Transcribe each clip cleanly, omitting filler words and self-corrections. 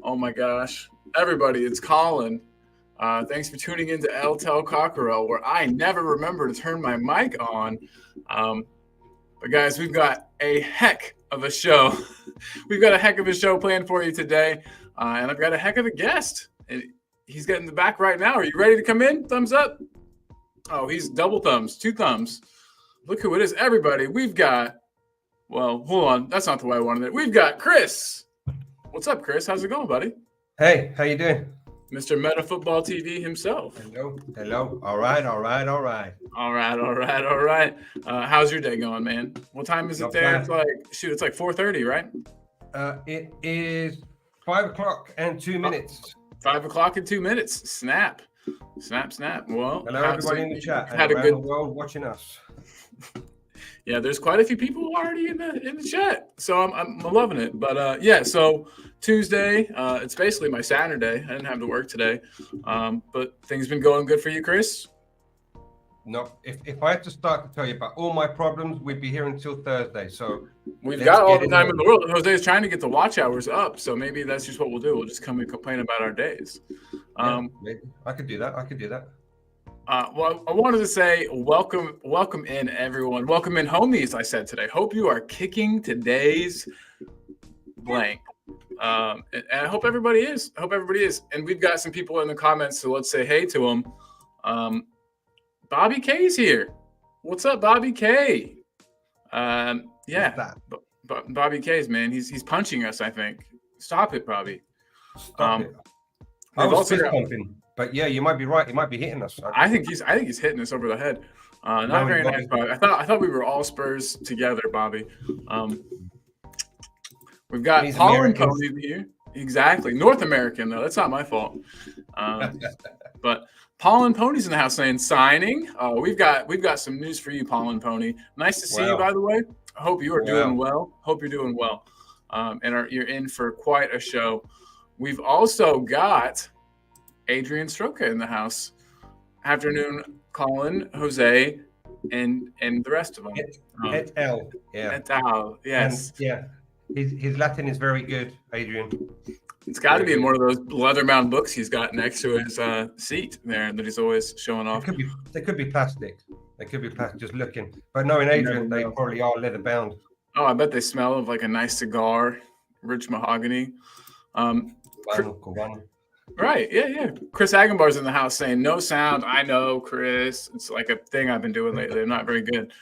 Oh my gosh. Everybody, it's Colin. Thanks for tuning in to El Tel Cockerel, where I never remember to turn my mic on. But guys, we've got a heck of a show. We've got a heck of a show planned for you today. And I've got a heck of a guest. He's getting the back right now. Are you ready to come in? Thumbs up. Oh, he's double thumbs, two thumbs. Look who it is, everybody. We've got, well, hold on. That's not the way I wanted it. We've got Chris. What's up, Chris? How's it going, buddy? Hey, how you doing? Mr. Meta Football TV himself. Hello. All right. How's your day going, man? What time is it there? It's like 4:30, right? It is 5 o'clock and 2 minutes. 5 o'clock and 2 minutes. Snap. Well, hello, everybody in the chat. Had around a good the world watching us. Yeah, there's quite a few people already in the chat, so I'm loving it. But so Tuesday, it's basically my Saturday. I didn't have to work today, but things been going good for you, Chris? No, if I had to start to tell you about all my problems, we'd be here until Thursday. So we've got all the time in the world. Jose's trying to get the watch hours up, so maybe that's just what we'll do. We'll just come and complain about our days. Maybe. I could do that. Well, I wanted to say welcome in, everyone. Welcome in, homies, I said today. Hope you are kicking today's blank. And I hope everybody is. And we've got some people in the comments, so let's say hey to them. Bobby K's here. What's up, Bobby K? Bobby K's, man. He's punching us, I think. Stop it, Bobby. Stop it. I was fist pumping. But yeah, you might be right. He might be hitting us. I think he's hitting us over the head. Not very nice, Bobby. I thought we were all Spurs together, Bobby. We've got Paul and Pony here. Exactly. North American, though. That's not my fault. But Paul and Pony's in the house saying signing. We've got some news for you, Paul and Pony. Nice to see you, by the way. I hope you are doing well. And you're in for quite a show. We've also got Adrian Stroka in the house. Afternoon, Colin, Jose, and the rest of them. Et al. Yes. His Latin is very good, Adrian. It's got to be in one of those leather-bound books he's got next to his seat there that he's always showing off. They could be plastic. Just looking. But no, in Adrian, they probably are leather-bound. Oh, I bet they smell of like a nice cigar, rich mahogany. Right, yeah. Chris Agenbar's in the house saying no sound. I know, Chris. It's like a thing I've been doing lately. I'm not very good.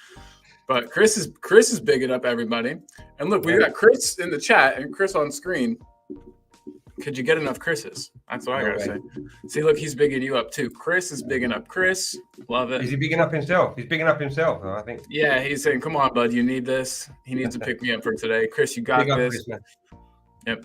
But Chris is bigging up everybody. And look, we got Chris in the chat and Chris on screen. Could you get enough Chris's? That's what I gotta say. See, look, he's bigging you up too. Chris is bigging up Chris. Love it. Is he bigging up himself? He's bigging up himself, I think. Yeah, he's saying, come on, bud, you need this. He needs to pick me up for today. Chris, you got this. Yep.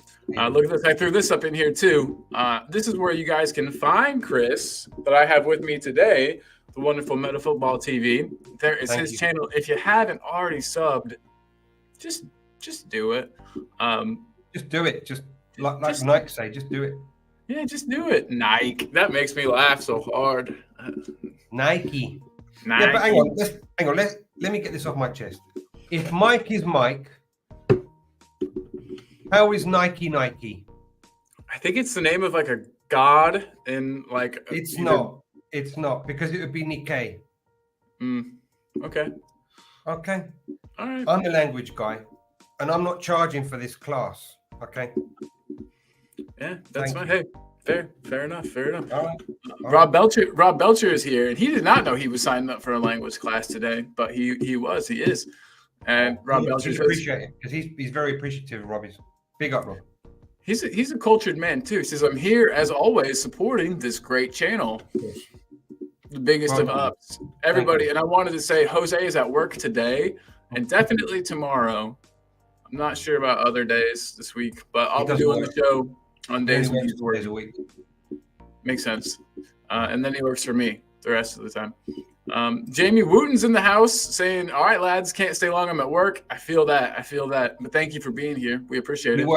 Look at this. I threw this up in here too. This is where you guys can find Chris that I have with me today, the wonderful Meta Football TV. There is his channel. If you haven't already subbed, just do it. Just do it. Just like Nike say, just do it. Yeah, just do it. Nike. That makes me laugh so hard. Nike. Yeah, but hang on. Let me get this off my chest. If Mike is Mike, how is Nike? I think it's the name of like a god in like. It's not because it would be Nikkei. Okay. All right. I'm the language guy, and I'm not charging for this class. Okay. Yeah, that's fine. Hey, fair enough. All right. Rob Belcher is here, and he did not know he was signing up for a language class today, but he is. And Rob Belcher appreciate it because he's very appreciative of Robbie's. Big up, Rob. He's a cultured man too. He says, I'm here as always supporting this great channel. The biggest of ups. Everybody, and I wanted to say Jose is at work today and definitely tomorrow. I'm not sure about other days this week, but I'll be doing the show on days when he's working. Makes sense. And then he works for me the rest of the time. Jamie Wooten's in the house saying, all right, lads, can't stay long. I'm at work. I feel that. But thank you for being here. We appreciate it.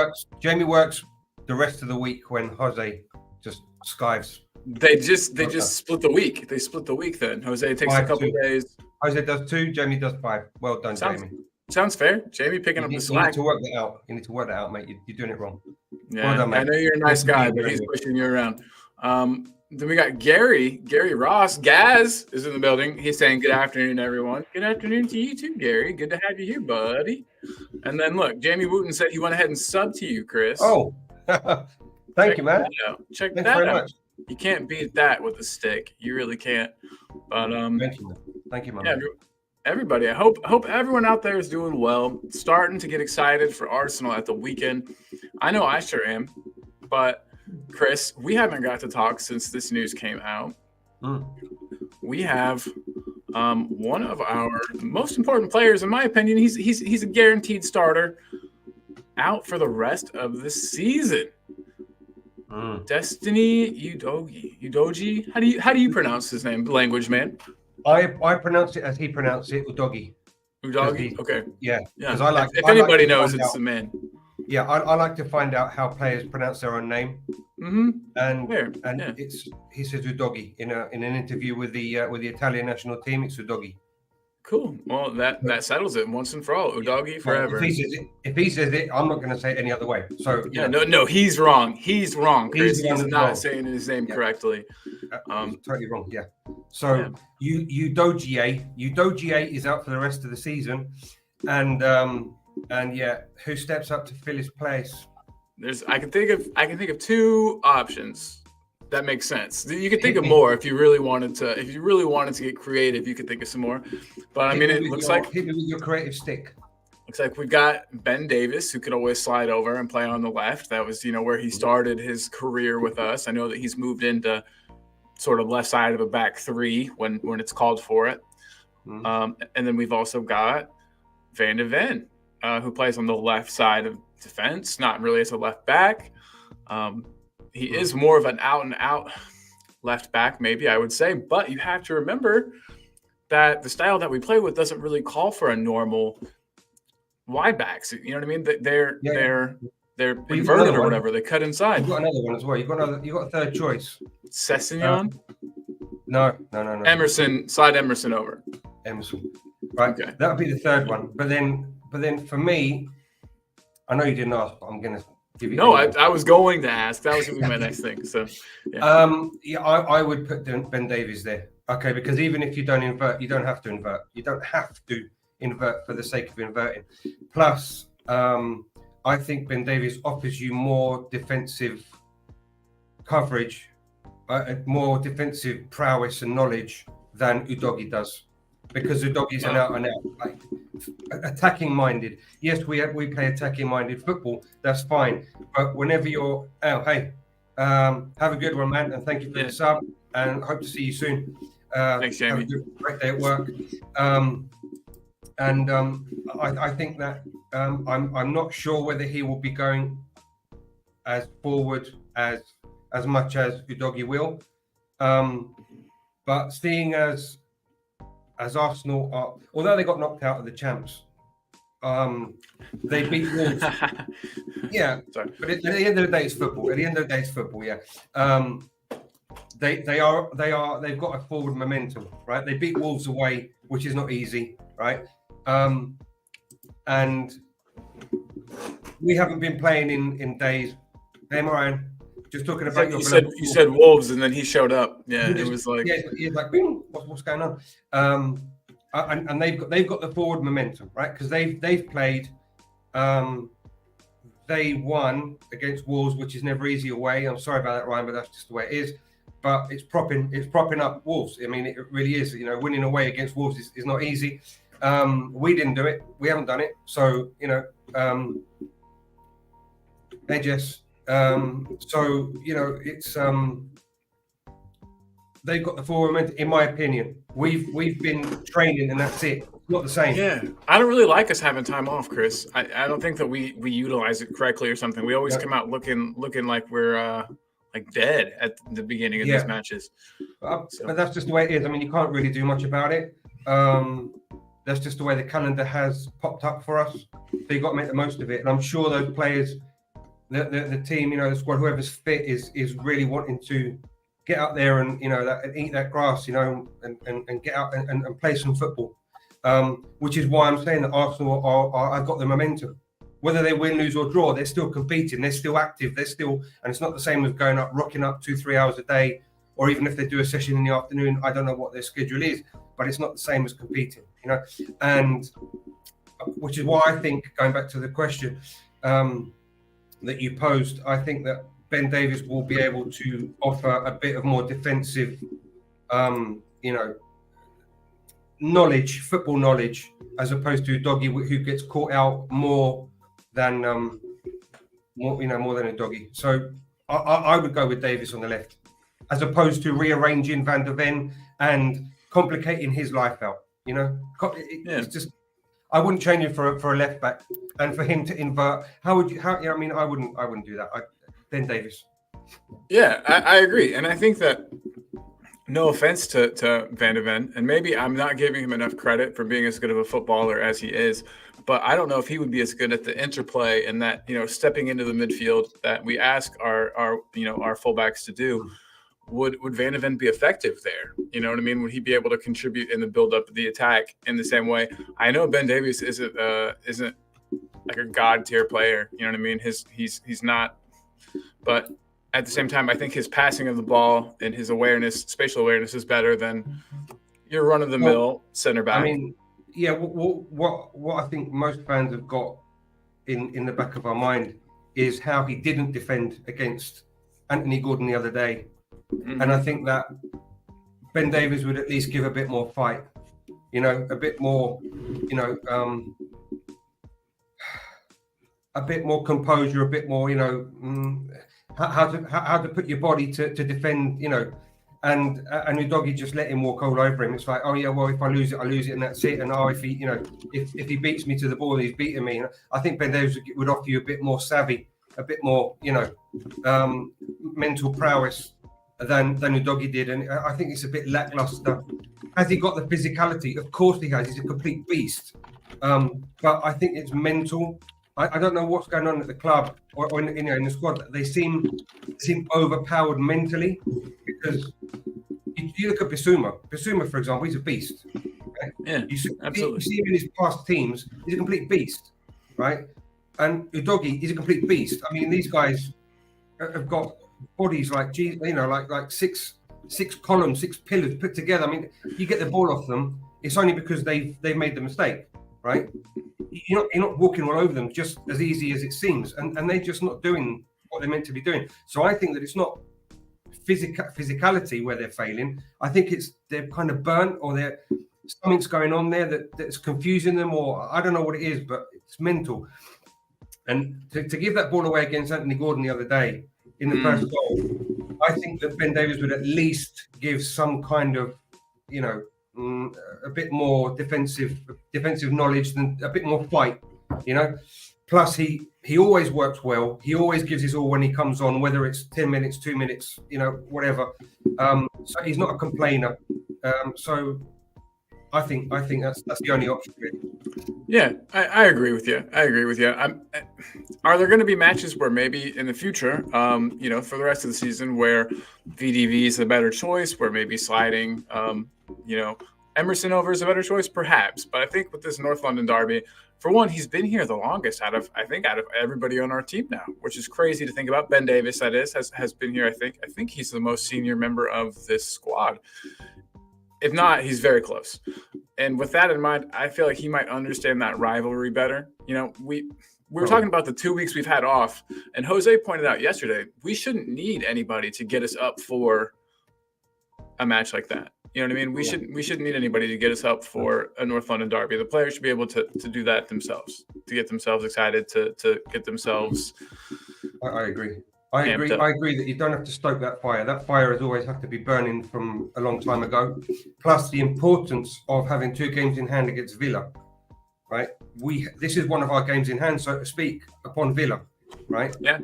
Jamie works the rest of the week when Jose just skives. They just split the week. They split the week then. Jose takes a couple of days. Jose does 2. Jamie does 5. Well done, Jamie. Sounds fair. Jamie picking up the slack. You need to work that out. You need to work that out, mate. You're doing it wrong. Yeah, Well done, mate. I know you're a nice guy, but he's pushing you around. Then we got Gary Ross. Gaz is in the building. He's saying good afternoon, everyone. Good afternoon to you too, Gary. Good to have you here, buddy. And then look, Jamie Wooten said he went ahead and subbed to you, Chris. Oh, thank you, man. Check Thanks that very out. Much. You can't beat that with a stick. You really can't. But thank you, man. Yeah, everybody. I hope everyone out there is doing well. Starting to get excited for Arsenal at the weekend. I know I sure am. But Chris, we haven't got to talk since this news came out. We have one of our most important players, in my opinion. He's a guaranteed starter, out for the rest of the season. Destiny Udogie. How do you pronounce his name? Language man. I pronounce it as he pronounced it, Udogie. Udogie. Okay. Yeah. Because I like. If anybody knows, it's the man. Yeah, I like to find out how players pronounce their own name. And he says Udogie in an interview with the Italian national team. It's Udogie. Cool. Well, that settles it once and for all. Udogie forever. If he says it, I'm not going to say it any other way. So no, he's wrong. He's wrong, Chris. He's not saying his name correctly. Totally wrong. Yeah. So Udogie is out for the rest of the season, and who steps up to fill his place? I can think of two options. That makes sense. You could think of more if you really wanted to. If you really wanted to get creative, you could think of some more. But I mean, it looks like hit me with your creative stick. Looks like we've got Ben Davis, who could always slide over and play on the left. That was, where he started his career with us. I know that he's moved into sort of left side of a back three when it's called for it. And then we've also got Van de Ven, who plays on the left side of defense, not really as a left back. He is more of an out-and-out left back, maybe I would say. But you have to remember that the style that we play with doesn't really call for a normal wide backs. You know what I mean? They're inverted or whatever. They cut inside. You've got another one as well. You've got a third choice. Sessegnon? No. Emerson. Slide Emerson over. Emerson. Right. Okay. That would be the third one. But then for me, I know you didn't ask, but I'm gonna. No, I was going to ask. That was going to be my next thing. So, I would put Ben Davies there. Okay, because even if you don't invert, you don't have to invert. You don't have to invert for the sake of inverting. Plus, I think Ben Davies offers you more defensive coverage, more defensive prowess and knowledge than Udogie does, because Udogie's an out and out attacking minded. Yes, we play attacking minded football. That's fine. But whenever you're have a good one, man, and thank you for the sub, and hope to see you soon. Thanks, Jamie. Have a great day at work. I think that I'm not sure whether he will be going as forward as much as Udogie will. But seeing as Arsenal are, although they got knocked out of the champs, they beat Wolves. Yeah, sorry. But at the end of the day, it's football. Yeah. They've got a forward momentum, right? They beat Wolves away, which is not easy, right? And we haven't been playing in days. Hey, Moran, just talking about you said Wolves, and then he showed up. Yeah, it was like he's like, Bing, what's going on? And they've got the forward momentum, right? Because they've played. They won against Wolves, which is never easy away. I'm sorry about that, Ryan, but that's just the way it is. But it's propping up Wolves. I mean, it really is. Winning away against Wolves is not easy. We didn't do it. We haven't done it. So they just. It's they've got the forward momentum. In my opinion, we've been training, and that's it. Not the same. Yeah, I don't really like us having time off, Chris. I don't think that we utilize it correctly or something. We always come out looking like we're like dead at the beginning of these matches. But that's just the way it is. I mean, you can't really do much about it. That's just the way the calendar has popped up for us. So you've got to make the most of it. And I'm sure those players, the team, the squad, whoever's fit is really wanting to get out there and and eat that grass, and get out and play some football. Which is why I'm saying that Arsenal are I've got the momentum. whether they win, lose, or draw, they're still competing. They're still active. And it's not the same as rocking up 2-3 hours a day, or even if they do a session in the afternoon. I don't know what their schedule is, but it's not the same as competing, and which is why I think, going back to the question that you posed, I think that Ben Davies will be able to offer a bit of more defensive, football knowledge, as opposed to Doggy, who gets caught out more than a Doggy. So I would go with Davies on the left, as opposed to rearranging Van der Ven and complicating his life out. It's just, I wouldn't change him for a left back, and for him to invert. I wouldn't do that. Ben Davies. Yeah, I agree, and I think that, no offense to Van der Ven, and maybe I'm not giving him enough credit for being as good of a footballer as he is, but I don't know if he would be as good at the interplay and that, stepping into the midfield that we ask our fullbacks to do. Would Van der Ven be effective there? You know what I mean? Would he be able to contribute in the build-up of the attack in the same way? I know Ben Davies isn't like a god-tier player. You know what I mean? He's not, but at the same time, I think his passing of the ball and his spatial awareness is better than your run-of-the-mill center back. I mean, yeah. What I think most fans have got in the back of our mind is how he didn't defend against Anthony Gordon the other day. Mm-hmm. And I think that Ben Davies would at least give a bit more fight, a bit more, a bit more composure, a bit more, how to put your body to defend, and Udogie just let him walk all over him. It's like, oh yeah, well, if I lose it, and that's it. And if he, if he beats me to the ball, he's beating me. I think Ben Davies would offer you a bit more savvy, a bit more, mental prowess than Udogie did, and I think it's a bit lackluster. Has he got the physicality? Of course he has. He's a complete beast. But I think it's mental. I don't know what's going on at the club or in the squad. They seem overpowered mentally, because you look at Bissouma. Bissouma, for example, he's a beast. Right? Yeah, absolutely. You see him in his past teams. He's a complete beast, right? And Udogie, he's a complete beast. I mean, these guys have got bodies like like six columns, 6 pillars put together. I mean, you get the ball off them, it's only because they've made the mistake, right? You're not walking all over them just as easy as it seems, and they're just not doing what they're meant to be doing. So I think that it's not physicality where they're failing. I think they're kind of burnt, or something's going on there that's confusing them, or I don't know what it is, but it's mental. And to give that ball away against Anthony Gordon the other day in the first goal, I think that Ben Davies would at least give some kind of, a bit more defensive knowledge, than a bit more fight, Plus, he always works well. He always gives his all when he comes on, whether it's 10 minutes, 2 minutes, whatever. So he's not a complainer. So I think that's the only option, really. Yeah, I agree with you. Are there going to be matches where maybe in the future, for the rest of the season, where VDV is a better choice, where maybe sliding, Emerson over is a better choice, perhaps? But I think with this North London derby, for one, he's been here the longest out of everybody on our team now, which is crazy to think about. Ben Davies, that is, has been here. I think he's the most senior member of this squad. If not, he's very close. And with that in mind, I feel like he might understand that rivalry better. We were talking about the 2 weeks we've had off, and Jose pointed out yesterday, we shouldn't need anybody to get us up for a match like that. You know what I mean? We shouldn't need anybody to get us up for a North London derby. The players should be able to do that themselves, to get themselves excited, to get themselves. I agree. I agree that you don't have to stoke that fire. That fire has always had to be burning from a long time ago. Plus the importance of having 2 games in hand against Villa, right? This is one of our games in hand, so to speak, upon Villa, right? Yeah.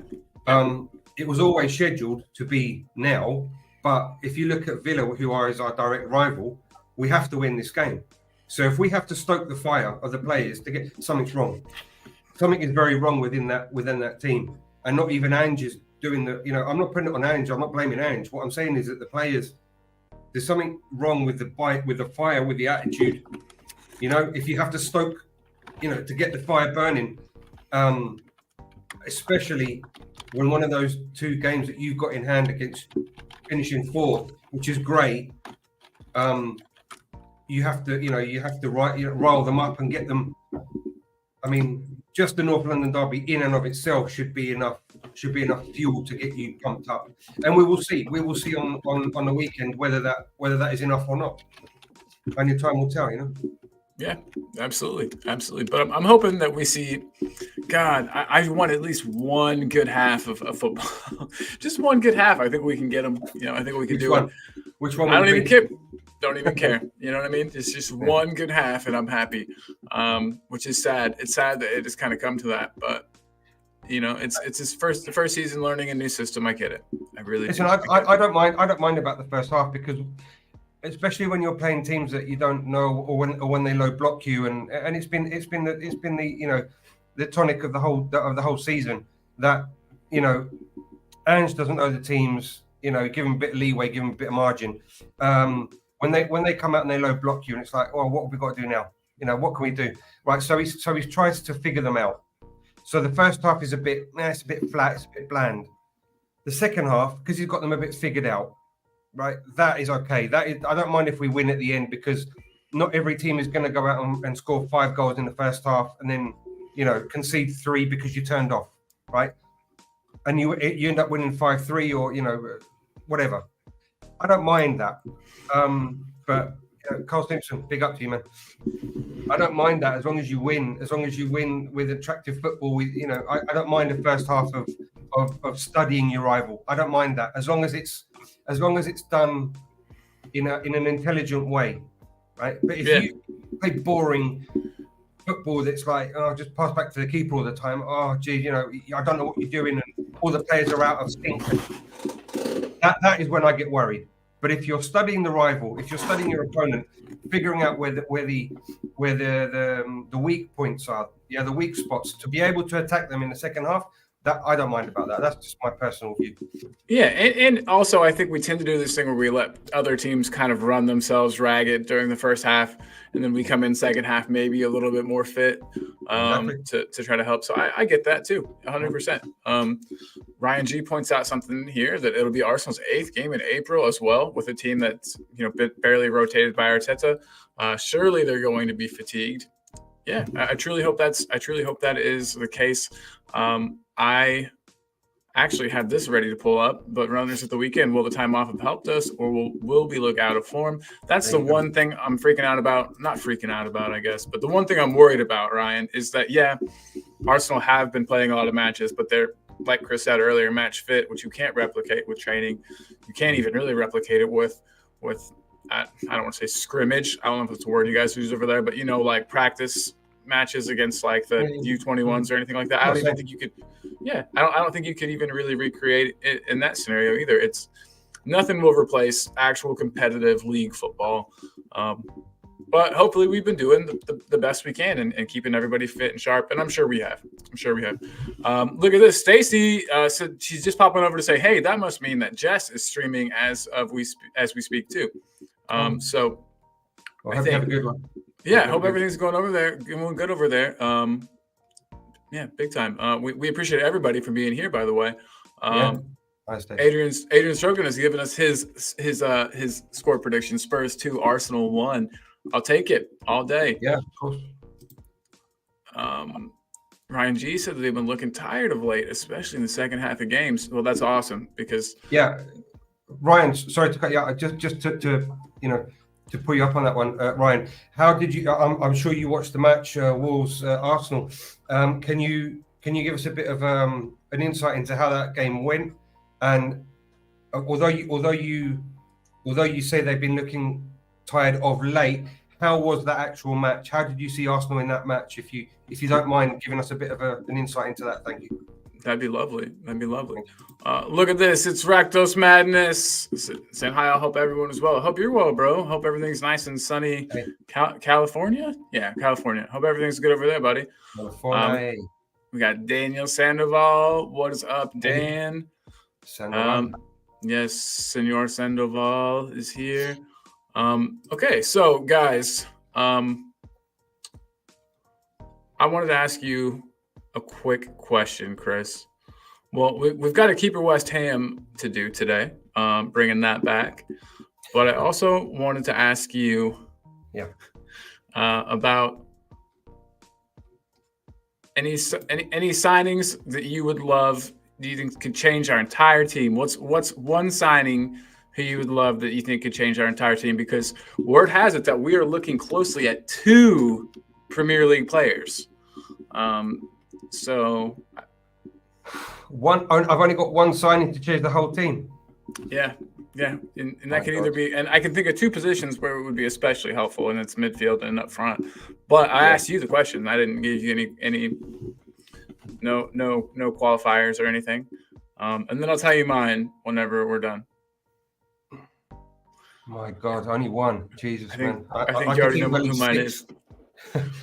It was always scheduled to be now, but if you look at Villa, who is our direct rival, we have to win this game. So if we have to stoke the fire of the players to get, something's wrong. Something is very wrong within that team, and not even Ange is doing the. I'm not putting it on Ange. I'm not blaming Ange. What I'm saying is that the players, there's something wrong with the bite, with the fire, with the attitude. If you have to stoke, to get the fire burning, Especially when one of those two games that you've got in hand against finishing fourth, which is great. You have to roll them up and get them. I mean, just the North London derby in and of itself should be enough fuel to get you pumped up. And we will see on the weekend whether that is enough or not. Only time will tell, Yeah, absolutely. But I'm hoping that we see. God, I want at least one good half of football. Just one good half. I think we can get them. I think we can do it. Which one? I don't even care. Don't even care. You know what I mean? It's just one good half, and I'm happy. Which is sad. It's sad that it has kind of come to that, but it's the first season learning a new system. I get it. I really. Listen, I don't mind. I don't mind about the first half because, especially when you're playing teams that you don't know, or when they low block you, and it's been the tonic of the whole season that Ange doesn't know the teams. Give them a bit of leeway, give them a bit of margin. When they come out and they low block you, and it's like, oh, what have we got to do now? What can we do? Right. So he's tries to figure them out. So the first half is a bit flat, it's a bit bland. The second half, because he's got them a bit figured out, right? That is okay. I don't mind if we win at the end, because not every team is going to go out and score 5 goals in the first half and then concede 3 because you turned off, right? And you end up winning 5-3 or whatever. I don't mind that, but Carl Simpson, big up to you, man. I don't mind that as long as you win. As long as you win with attractive football, I don't mind the first half of studying your rival. I don't mind that as long as it's done in an intelligent way, right? But if you play boring football that's like, oh, just pass back to the keeper all the time. Oh, gee, I don't know what you're doing, and all the players are out of sync. That is when I get worried. But if you're studying the rival, if you're studying your opponent, figuring out where the weak points are, the weak spots, to be able to attack them in the second half, that I don't mind about that. That's just my personal view. Yeah, and also I think we tend to do this thing where we let other teams kind of run themselves ragged during the first half, and then we come in second half maybe a little bit more fit to try to help. So I get that too, 100%. Ryan G points out something here that it'll be Arsenal's 8th game in April as well, with a team that's barely rotated by Arteta. Surely they're going to be fatigued. Yeah, I truly hope that is the case. I actually have this ready to pull up, but runners at the weekend, will the time off have helped us, or will we look out of form? That's the one thing I'm freaking out about. Not freaking out about, I guess, but the one thing I'm worried about, Ryan, is that, Arsenal have been playing a lot of matches, but they're, like Chris said earlier, match fit, which you can't replicate with training. You can't even really replicate it with I don't want to say scrimmage. I don't know if it's a word you guys use over there, but like practice matches against like the U21s or anything like that. I don't even think you could. Yeah, I don't think you could even really recreate it in that scenario either. It's nothing will replace actual competitive league football. But hopefully we've been doing the best we can and keeping everybody fit and sharp. And I'm sure we have. Look at this. Stacy said she's just popping over to say, hey, that must mean that Jess is streaming as we speak too. So I think have a good one. Yeah, hope everything's going good over there. Yeah, big time. We appreciate everybody for being here, by the way. Adrian Strogan has given us his score prediction: Spurs 2, Arsenal 1. I'll take it all day. Yeah, of course. Ryan G said that they've been looking tired of late, especially in the second half of games. Well, that's awesome because Ryan, sorry to cut you out. Just to pull you up on that one, Ryan. How did you? I'm sure you watched the match, Wolves Arsenal. Can you give us a bit of an insight into how that game went? And although you say they've been looking tired of late, how was that actual match? How did you see Arsenal in that match? If you don't mind giving us a bit of an insight into that, thank you. That'd be lovely. Look at this. It's Rakdos Madness. Saying hi. I hope everyone is well. I hope you're well, bro. Hope everything's nice and sunny. Hey. California? Yeah, California. Hope everything's good over there, buddy. California. We got Daniel Sandoval. What is up, Dan? Sandoval. Yes, Senor Sandoval is here. Okay, so guys, I wanted to ask you a quick question, Chris. Well, we've got a keeper West Ham to do today, bringing that back. But I also wanted to ask you about any signings that you would love, do you think could change our entire team? What's one signing who you would love that you think could change our entire team? Because word has it that we are looking closely at 2 Premier League players. So I've only got one signing to change the whole team. Yeah, and that can either be, and I can think of 2 positions where it would be especially helpful, and it's midfield and up front. But I asked you the question. I didn't give you any no qualifiers or anything. And then I'll tell you mine whenever we're done. My God, only one. Jesus, I think man. you already know who mine is.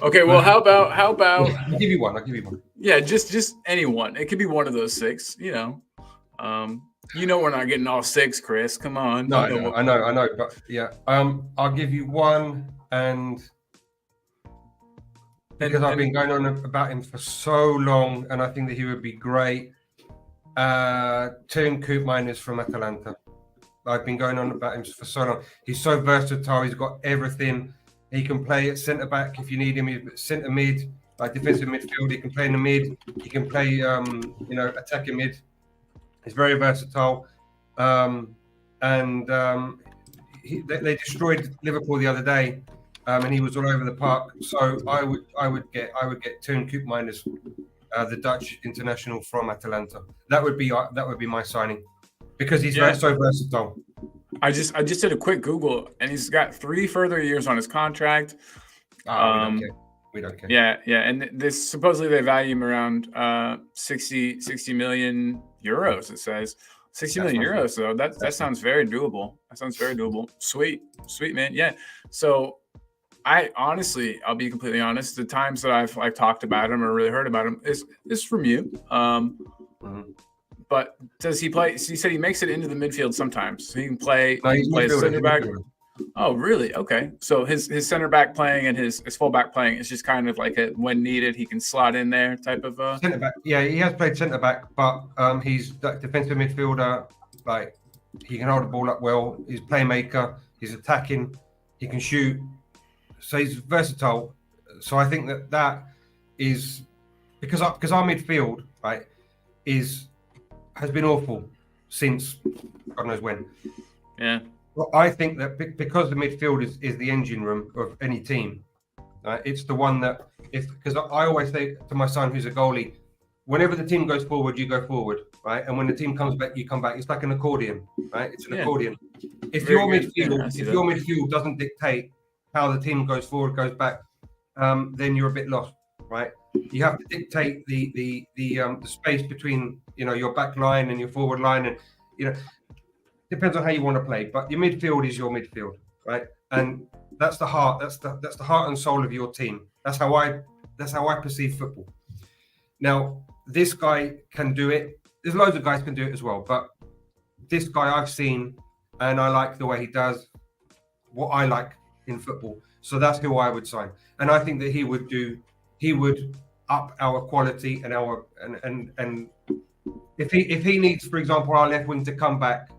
Okay, well, how about? I'll give you one. Yeah, just anyone. It could be one of those 6. We're not getting all 6, Chris. Come on. No, I know, but yeah. I'll give you one, and because I've been going on about him for so long, and I think that he would be great. Tim Koopmeiners from Atalanta. I've been going on about him for so long. He's so versatile. He's got everything. He can play at centre back if you need him. He's centre mid, like defensive midfield. He can play in the mid. He can play, attacking mid. He's very versatile. They destroyed Liverpool the other day, and he was all over the park. So I would get Teun Koopmeiners, the Dutch international from Atalanta. That would be my signing, because he's so versatile. I just did a quick Google, and he's got 3 further years on his contract. We don't care. Yeah, and this supposedly they value him around 60 million euros. It says 60 million euros. So that sounds very doable. Sweet, man. Yeah. So I'll be completely honest. The times that I've talked about him or really heard about him is from you. But does he play? So you said he makes it into the midfield sometimes. So he can play. No, he's plays center back. Midfielder. Oh, really? Okay. So his center back playing and his fullback playing is just kind of like a when needed he can slot in there type of. Centre back. Yeah, he has played centre back, but he's like defensive midfielder. Like he can hold the ball up well. He's a playmaker. He's attacking. He can shoot. So he's versatile. So I think that is because our midfield has been awful since God knows when. Yeah. Well, I think that because the midfield is the engine room of any team, it's the one that because I always say to my son who's a goalie, whenever the team goes forward, you go forward, right? And when the team comes back, you come back. It's like an accordion, right? It's an accordion. If your midfield doesn't dictate how the team goes forward, goes back, then you're a bit lost, right? You have to dictate the space between your back line and your forward line, and depends on how you want to play. But your midfield is your midfield, right? And that's the heart. That's the heart and soul of your team. That's how I perceive football. Now, this guy can do it. There's loads of guys can do it as well, but this guy I've seen, and I like the way he does what I like in football. So that's who I would sign, and I think that he would up our quality and our and if he needs, for example, our left wing to come back,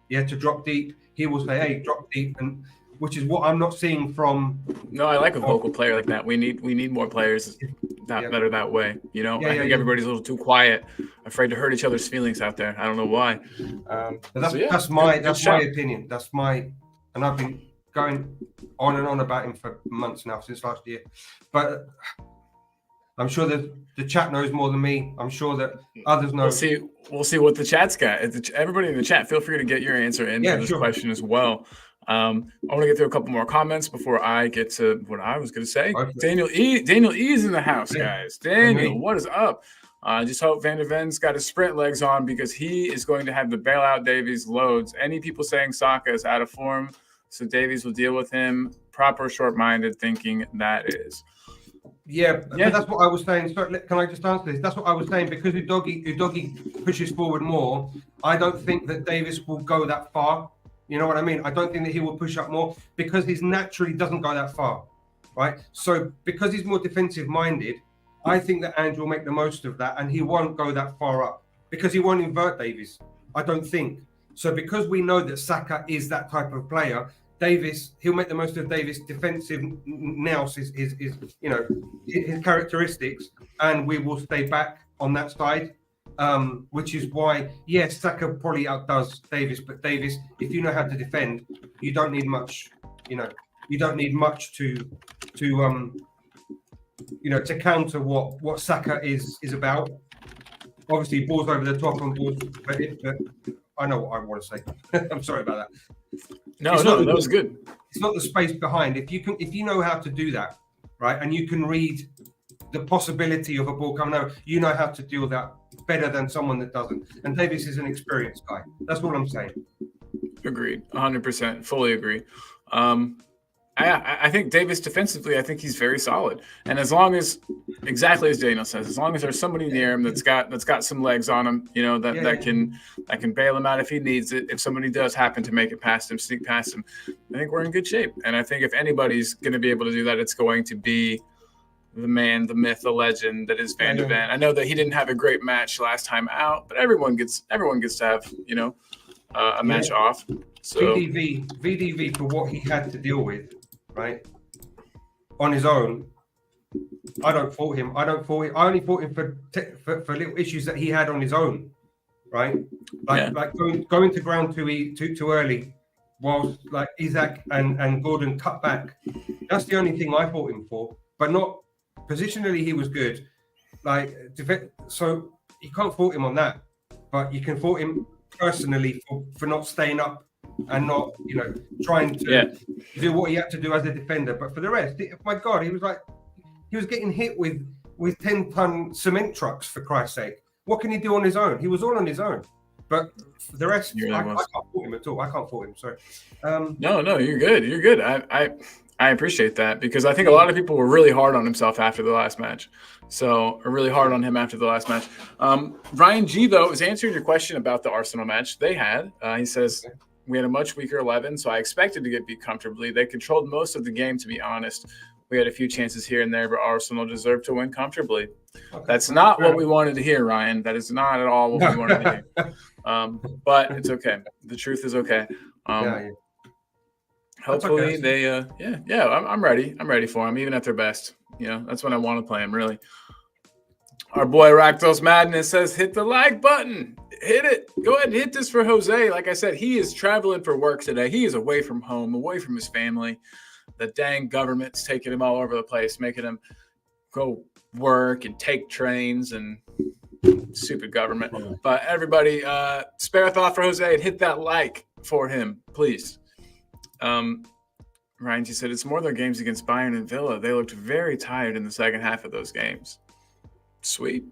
to drop deep, he will say, "Hey, drop deep," and which is what I'm not seeing from. No, I like a vocal player like that. We need more players that are that way. I think everybody's a little too quiet, afraid to hurt each other's feelings out there. I don't know why. But that's my opinion. And I've been going on and on about him for months now, since last year. But I'm sure that the chat knows more than me. I'm sure that others know. We'll see what the chat's got. Everybody in the chat, feel free to get your answer in for this question as well. I want to get through a couple more comments before I get to what I was going to say. Okay. Daniel E is in the house, guys. Daniel, what is up? Just hope Van der Ven's got his sprint legs on, because he is going to have the bailout Davies loads. Any people saying Saka is out of form, so Davies will deal with him. Proper short-minded thinking, that is. Yeah, that's what I was saying. So, can I just answer this? That's what I was saying, because Udogie pushes forward more. I don't think that Davies will go that far. You know what I mean? I don't think that he will push up more, because he naturally doesn't go that far, right? So because he's more defensive minded, I think that Andrew will make the most of that, and he won't go that far up because he won't invert Davis. I don't think so, because we know that Saka is that type of player. Davis, he'll make the most of Davis' defensive nous, his characteristics, and we will stay back on that side. Which is why, yes, Saka probably outdoes Davis, but Davis, if you know how to defend, you don't need much. You don't need much to counter what Saka is about. Obviously, balls over the top and balls, but I know what I want to say. I'm sorry about that. No, that was good. It's not the space behind. If you know how to do that, right, and you can read the possibility of a ball coming out, you know how to deal with that better than someone that doesn't. And Davis is an experienced guy. That's what I'm saying. Agreed. 100%. Fully agree. I think Davis defensively, I think he's very solid. And as long as, exactly as Daniel says, as long as there's somebody near him that's got some legs on him, that can bail him out if he needs it. If somebody does happen to make it past him, sneak past him, I think we're in good shape. And I think if anybody's going to be able to do that, it's going to be the man, the myth, the legend that is Van de Ven. I know that he didn't have a great match last time out, but everyone gets to have, a match off. So VDV for what he had to deal with, right, on his own. I don't fault him. I only fought him for little issues that he had on his own, right? Like going to ground too early, whilst like Isaac and Gordon cut back. That's the only thing I fought him for, but not positionally. He was good, so you can't fault him on that, but you can fault him personally for not staying up and not trying to do what he had to do as a defender. But for the rest, my God, he was getting hit with 10-ton cement trucks, for Christ's sake. What can he do on his own? He was all on his own. But for the rest, I can't fault him at all. I can't fault him. Sorry. No, you're good. You're good. I appreciate that, because I think a lot of people were really hard on himself after the last match. Really hard on him after the last match. Ryan G, though, is answering your question about the Arsenal match they had. He says, we had a much weaker 11, so I expected to get beat comfortably. They controlled most of the game, to be honest. We had a few chances here and there, but Arsenal deserved to win comfortably. Okay. That's not what we wanted to hear, Ryan. That is not at all what we wanted to hear. But it's okay. The truth is okay. Hopefully I'm ready. I'm ready for them, even at their best. That's when I want to play them, really. Our boy Rakdos Madness says, hit the like button. Hit it. Go ahead and hit this for Jose. Like I said, he is traveling for work today. He is away from home, away from his family. The dang government's taking him all over the place, making him go work and take trains, and stupid government. But everybody, spare a thought for Jose and hit that like for him, please. Ryan, you said it's more their games against Bayern and Villa. They looked very tired in the second half of those games. Sweet.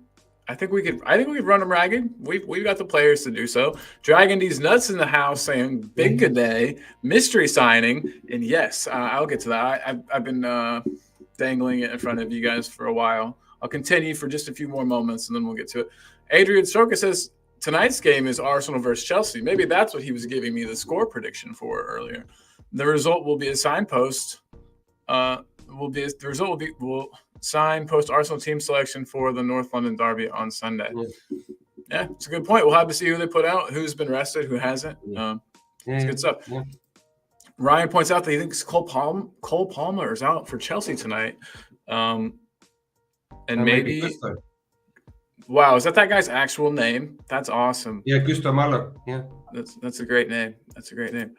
I think we could run them ragged. We've got the players to do so. Dragging these nuts in the house, saying big good day, mystery signing, and yes, I'll get to that. I've been dangling it in front of you guys for a while. I'll continue for just a few more moments, and then we'll get to it. Adrian Stroka says tonight's game is Arsenal versus Chelsea. Maybe that's what he was giving me the score prediction for earlier. The result will be a signpost. We'll sign post Arsenal team selection for the North London derby on Sunday. Yeah, it's a good point. We'll have to see who they put out, who's been rested, who hasn't. It's good stuff. Yeah. Ryan points out that he thinks Cole Palmer is out for Chelsea tonight. And maybe wow, is that guy's actual name? That's awesome. Yeah, Gusto Malo. Yeah. That's a great name. That's a great name.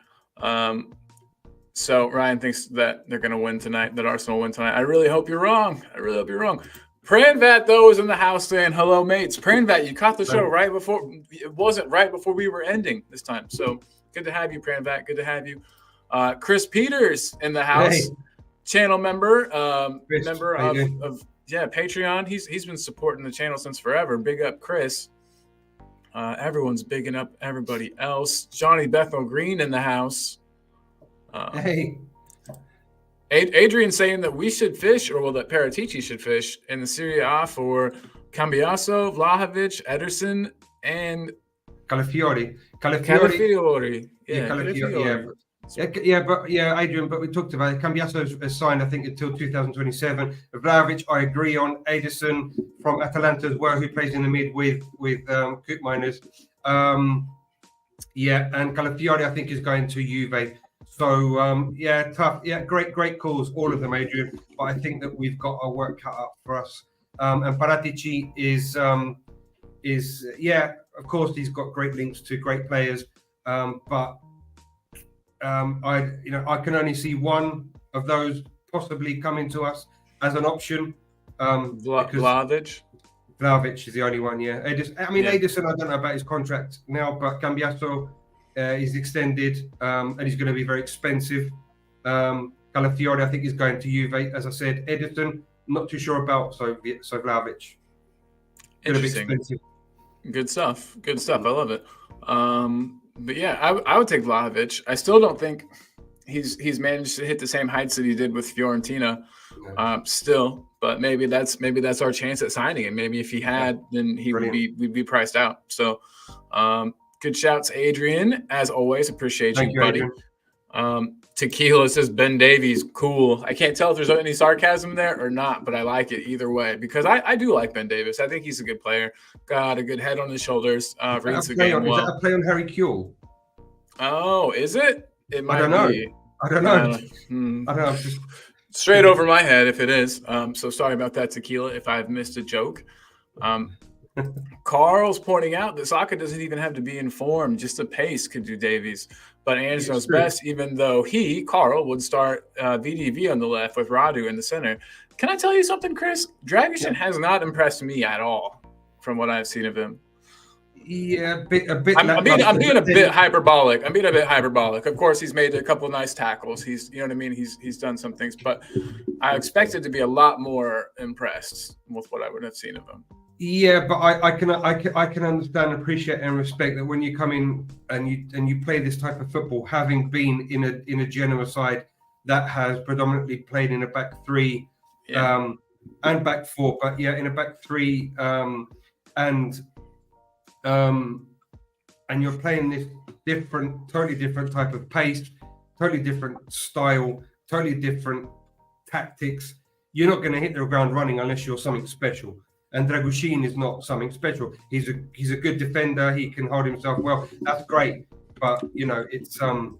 So Ryan thinks that they're going to win tonight, that Arsenal will win tonight. I really hope you're wrong. Pranvat, though, is in the house saying, hello, mates. Pranvat, you caught the show right before. It wasn't right before we were ending this time. So good to have you, Pranvat. Good to have you. Chris Peters in the house, channel member, member of Patreon. He's been supporting the channel since forever. Big up, Chris. Everyone's bigging up everybody else. Johnny Bethel Green in the house. Adrian saying that we should fish, or that Paratici should fish in the Serie A for Cambiaso, Vlahovic, Ederson, and Calafiori. Calafiori. Yeah. Adrian, but we talked about it. Cambiasso is signed, I think, until 2027. Vlahovic, I agree on. Edison from Atalanta as well, who plays in the mid with Coop Miners. And Calafiori, I think, is going to Juve. So, tough. Yeah, great calls, all of them, Adrian. But I think that we've got our work cut up for us. And Paratici is, of course, he's got great links to great players. But I can only see one of those possibly coming to us as an option. Vlahovic is the only one, yeah. Edison, I don't know about his contract now, but Cambiasso is extended and he's going to be very expensive. Calafiori, I think, is going to Juve, as I said. Edison, not too sure about, so Vlahovic. Interesting. Good stuff. I love it. But yeah, I would take Vlahovic. I still don't think he's managed to hit the same heights that he did with Fiorentina. Still, but maybe that's our chance at signing him. Maybe if he had, then we'd be priced out. So, good shouts, Adrian. As always, appreciate you, buddy. Tequila says Ben Davies, cool. I can't tell if there's any sarcasm there or not, but I like it either way because I do like Ben Davies. I think he's a good player. Got a good head on his shoulders. Reads the game well. Is that a play on Harry Kewell? Oh, is it? It might be. I don't know. Just straight over my head if it is. So sorry about that, Tequila, if I've missed a joke. Carl's pointing out that Saka doesn't even have to be informed. Just a pace could do Davies. But Anders knows best, even though Carl, would start VDV on the left with Radu in the center. Can I tell you something, Chris? Dragusin has not impressed me at all from what I've seen of him. Yeah, a bit. I'm being a bit hyperbolic. Of course, he's made a couple of nice tackles. He's done some things, but I expected to be a lot more impressed with what I would have seen of him. Yeah, but I can understand, appreciate, and respect that when you come in and you play this type of football, having been in a Genoa side that has predominantly played in a back three and back four, but in a back three and you're playing this totally different type of pace, totally different style, totally different tactics. You're not going to hit the ground running unless you're something special. And Dragusin is not something special. He's a good defender. He can hold himself well. That's great. But it's and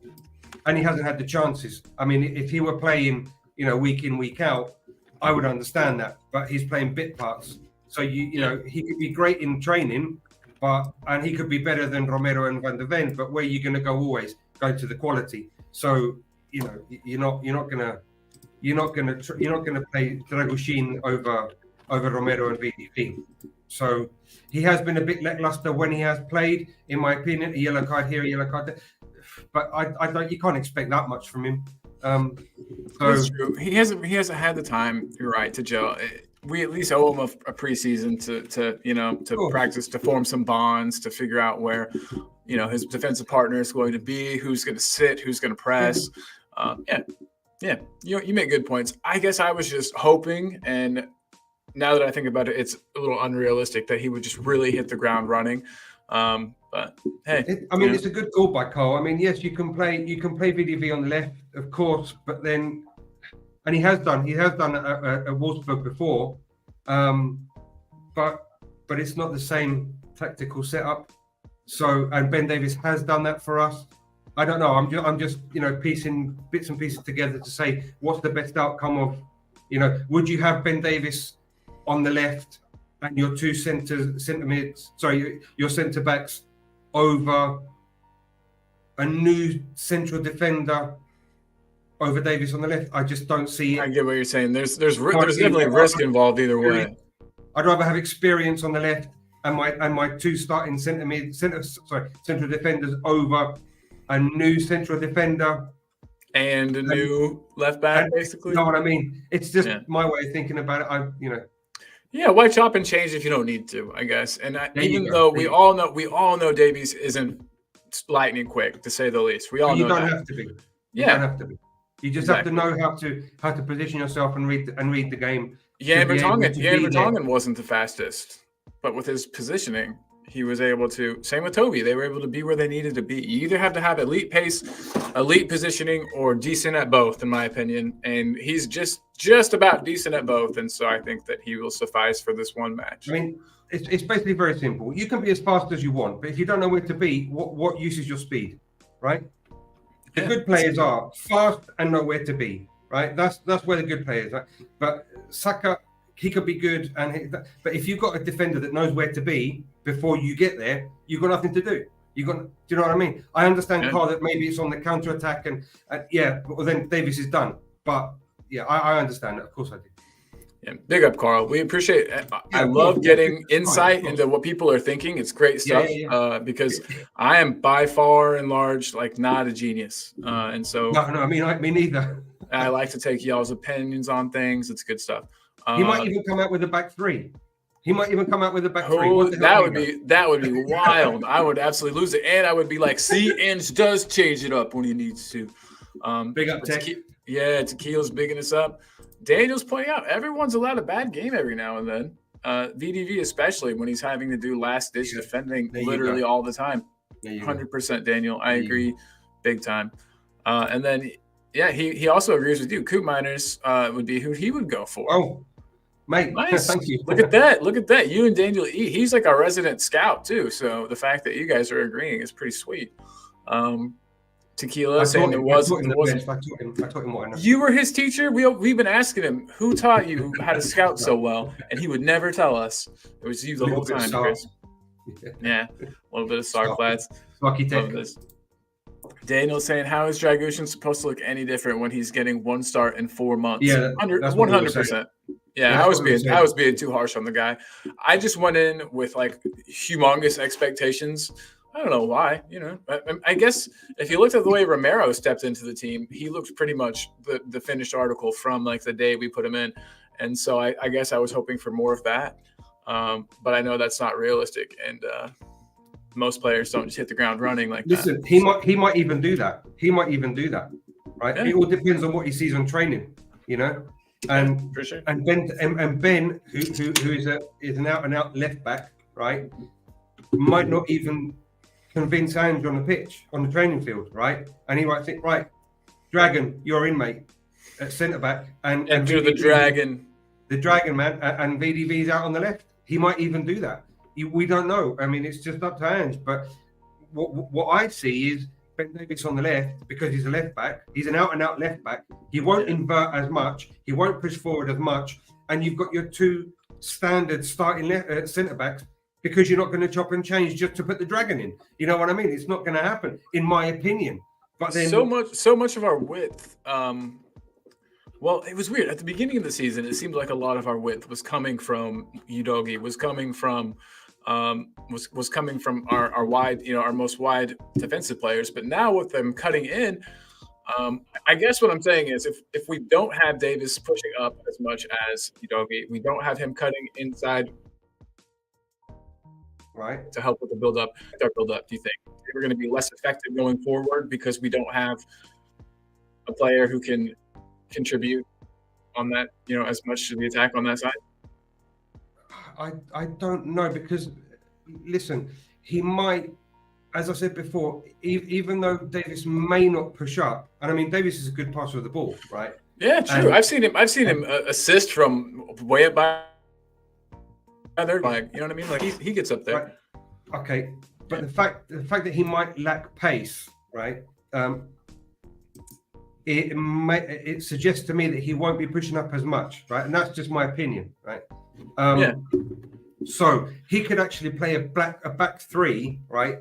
he hasn't had the chances. I mean, if he were playing, week in, week out, I would understand that. But he's playing bit parts. So he could be great in training, and he could be better than Romero and Van de Ven. But where are you going to go always? Go to the quality. So you're not gonna play Dragusin over Romero and VDP. So he has been a bit lackluster when he has played, in my opinion. A yellow card here, a yellow card there. But you can't expect that much from him. That's true. He hasn't had the time, you're right, to gel. We at least owe him a preseason to practice, to form some bonds, to figure out where his defensive partner is going to be, who's going to sit, who's going to press. You make good points. I guess I was just hoping, and now that I think about it, it's a little unrealistic that he would just really hit the ground running. But hey, it's a good call by Carl. I mean, yes, you can play VDV on the left, of course, but then, and he has done at Wolfsburg before, but it's not the same tactical setup. So, and Ben Davies has done that for us. I don't know. I'm just piecing bits and pieces together to say what's the best outcome of, would you have Ben Davies on the left and your two your centre backs over a new central defender over Davies on the left? I just don't see it. I get what you're saying. There's definitely risk involved either way. I'd rather have experience on the left and my two starting central defenders over a new central defender and a new left back, basically. You know what I mean? It's just my way of thinking about it. Yeah, why chop and change if you don't need to, I guess. And even though we all know Davies isn't lightning quick, to say the least. We all know that. You don't have to be. You don't have to be. You just have to know how to position yourself and read the game. Jan Vertonghen wasn't the fastest, but with his positioning, he was able to. Same with Toby. They were able to be where they needed to be. You either have to have elite pace, elite positioning, or decent at both, in my opinion. And he's just about decent at both. And so I think that he will suffice for this one match. I mean, it's basically very simple. You can be as fast as you want, but if you don't know where to be, what use is your speed, right? The good players are fast and know where to be, right? That's where the good players are. But Saka, he could be good, but if you've got a defender that knows where to be before you get there, you've got nothing to do. Do you know what I mean? I understand, Carl, that maybe it's on the counter attack, and well, then Davis is done. But yeah, I understand that. Of course I do. Yeah, big up, Carl. We appreciate it. I love getting insight into what people are thinking. It's great stuff because I am by far and large like not a genius, and so no, me neither. I like to take y'all's opinions on things. It's good stuff. He might even come out with a back three. That would be wild. I would absolutely lose it, and I would be like, see, Ange does change it up when he needs to. Big up, Tech. Tequila's bigging us up. Daniel's pointing out everyone's allowed a bad game every now and then. VDV especially when he's having to do last ditch defending literally all the time. 100%, Daniel. I agree, big time. And then he also agrees with you. Coop Miners would be who he would go for. Oh, mate, nice. Thank you. Look at that. You and Daniel E. He's like our resident scout too. So the fact that you guys are agreeing is pretty sweet. Tequila saying there wasn't. I taught him what I know. You were his teacher. We've been asking him who taught you how to scout so well, and he would never tell us. It was you the whole time, Chris. Yeah, a little bit of Sarklats. Daniel saying, how is Dragushin supposed to look any different when he's getting one start in 4 months? Yeah, 100%. Yeah, I was being too harsh on the guy. I just went in with like humongous expectations. I don't know why, I guess if you looked at the way Romero stepped into the team, he looked pretty much the finished article from like the day we put him in. And so I guess I was hoping for more of that. But I know that's not realistic. And most players don't just hit the ground running like that. Listen, he might even do that. Right? Yeah. It all depends on what he sees on training, And for sure. And Ben, who is an out and out left back, right, might not even convince Ange on the pitch, on the training field, right? And he might think, right, Dragon, you're in, mate, at centre back, and VDV, the Dragon man, and VDV's out on the left. He might even do that. We don't know. I mean, it's just up to Ange. But what I see is Ben Davis on the left because he's a left back. He's an out and out left back. He won't invert as much. He won't push forward as much. And you've got your two standard starting centre backs. Because you're not going to chop and change just to put the Dragon in. You know what I mean? It's not going to happen, in my opinion. But then so much of our width. Well, it was weird at the beginning of the season. It seemed like a lot of our width was coming from Udogi, was coming from our wide, our most wide defensive players. But now with them cutting in, I guess what I'm saying is if we don't have Davis pushing up as much as Udogi, we don't have him cutting inside. Right, to help with the build up. Do you think we're going to be less effective going forward because we don't have a player who can contribute on that, as much to the attack on that side? I don't know because, listen, he might, as I said before, even though Davis may not push up, and I mean Davis is a good passer of the ball, right? Yeah, true. I've seen him assist from way up by. They're like, you know what I mean? Like he gets up there. Right. Okay, but the fact that he might lack pace, right? It suggests to me that he won't be pushing up as much, right? And that's just my opinion, right? So he could actually play a back three, right?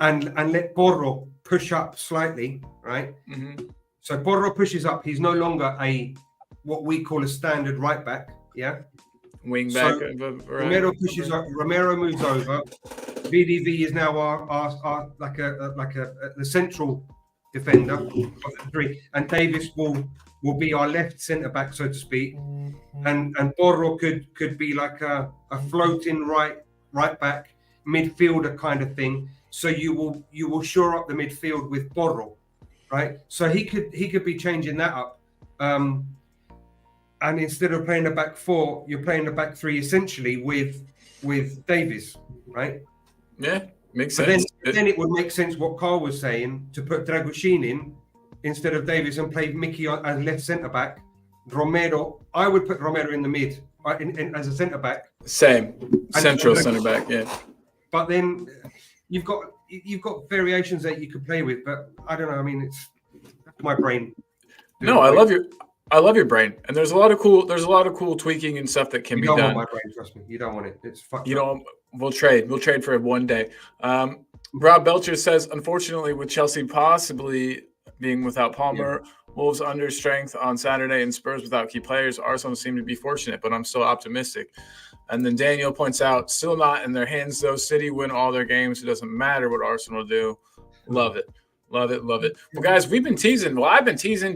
And let Porro push up slightly, right? Mm-hmm. So Porro pushes up. He's no longer what we call a standard right back, yeah. Wing back. Romero pushes up. Romero moves over. VDV is now our the central defender of the three, and Davis will be our left centre back, so to speak, and Porro could be like a floating right back midfielder kind of thing. So you will shore up the midfield with Porro, right? So he could be changing that up. And instead of playing the back four, you're playing the back three essentially with Davis, right? Yeah, makes But sense. then it would make sense what Carl was saying to put Dragusin in instead of Davis and play Mickey as left centre back. Romero, I would put Romero in the mid as a centre back. Same central centre back. Yeah. But then you've got variations that you could play with. But I don't know. I mean, it's my brain. No, I love your brain, and there's a lot of cool tweaking and stuff that can be done. You don't want my brain, trust me. You don't want it. It's fucked. You don't. We'll trade for it one day. Rob Belcher says, unfortunately, with Chelsea possibly being without Palmer, Wolves under strength on Saturday, and Spurs without key players, Arsenal seem to be fortunate, but I'm still optimistic. And then Daniel points out, still not in their hands, though. City win all their games. It doesn't matter what Arsenal do. Love it. Love it. Love it. Well, guys, we've been teasing. Well, I've been teasing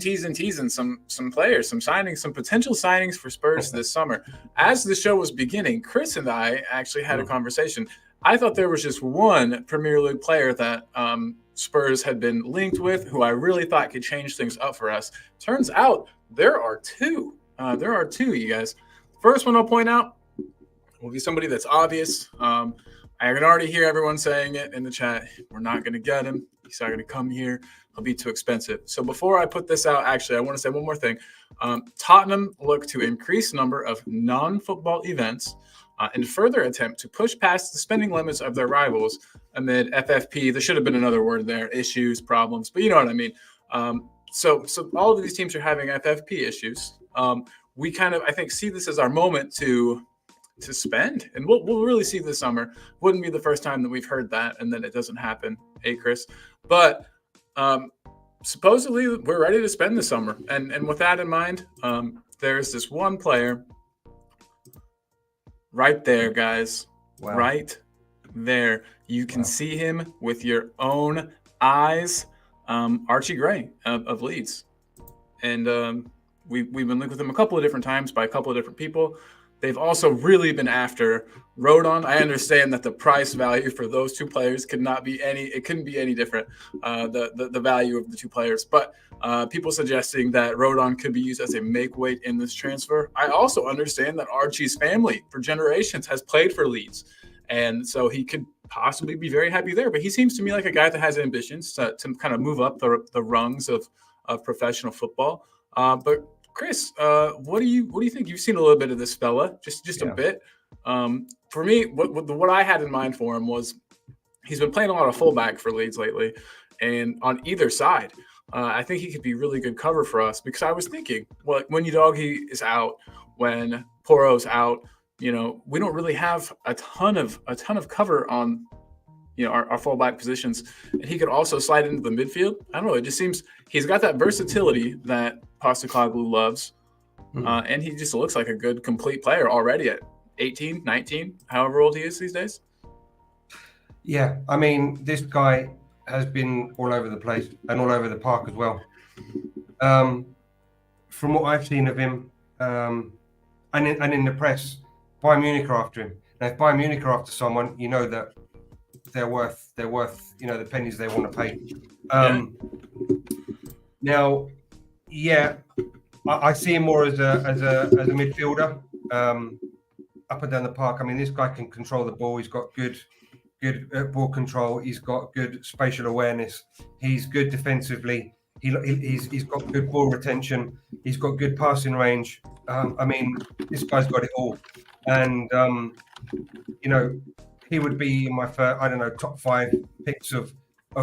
some players, some signings, some potential signings for Spurs this summer. As the show was beginning, Chris and I actually had a conversation. I thought there was just one Premier League player that Spurs had been linked with who I really thought could change things up for us. Turns out there are two. You guys. First one I'll point out will be somebody that's obvious. I can already hear everyone saying it in the chat. We're not going to get him. He's not going to come here. He'll be too expensive. So before I put this out, actually, I want to say one more thing. Tottenham look to increase number of non-football events in further attempt to push past the spending limits of their rivals amid FFP. There should have been another word there, issues, problems, but you know what I mean. So all of these teams are having FFP issues. We kind of, I think, see this as our moment to spend, and we'll really see this summer. Wouldn't be the first time that we've heard that, and then it doesn't happen, Chris? But supposedly we're ready to spend this summer, and with that in mind, there's this one player right there, guys. Wow. Right there, you can see him with your own eyes. Archie Gray of Leeds, and we've been linked with him a couple of different times by a couple of different people. They've also really been after Rodon. I understand that the price value for those two players couldn't be any different, the value of the two players. But people suggesting that Rodon could be used as a make weight in this transfer. I also understand that Archie's family for generations has played for Leeds, and so he could possibly be very happy there. But he seems to me like a guy that has ambitions to kind of move up the rungs of professional football. But Chris, what do you think? You've seen a little bit of this fella, just a bit. For me, what I had in mind for him was he's been playing a lot of fullback for Leeds lately, and on either side, I think he could be really good cover for us. Because I was thinking, well, when Udogie is out, when Poro's out, we don't really have a ton of cover on our fullback positions, and he could also slide into the midfield. I don't know. It just seems he's got that versatility that Postecoglou loves, and he just looks like a good, complete player already at 18, 19, however old he is these days. Yeah, I mean, this guy has been all over the place and all over the park as well. From what I've seen of him, and in the press, Bayern Munich are after him. Now, if Bayern Munich are after someone, you know that they're worth the pennies they want to pay. Now, I see him more as a midfielder, up and down the park. I mean, this guy can control the ball. He's got good ball control. He's got good spatial awareness. He's good defensively. He's got good ball retention. He's got good passing range. I mean, this guy's got it all. And he would be in my first, top 5 picks of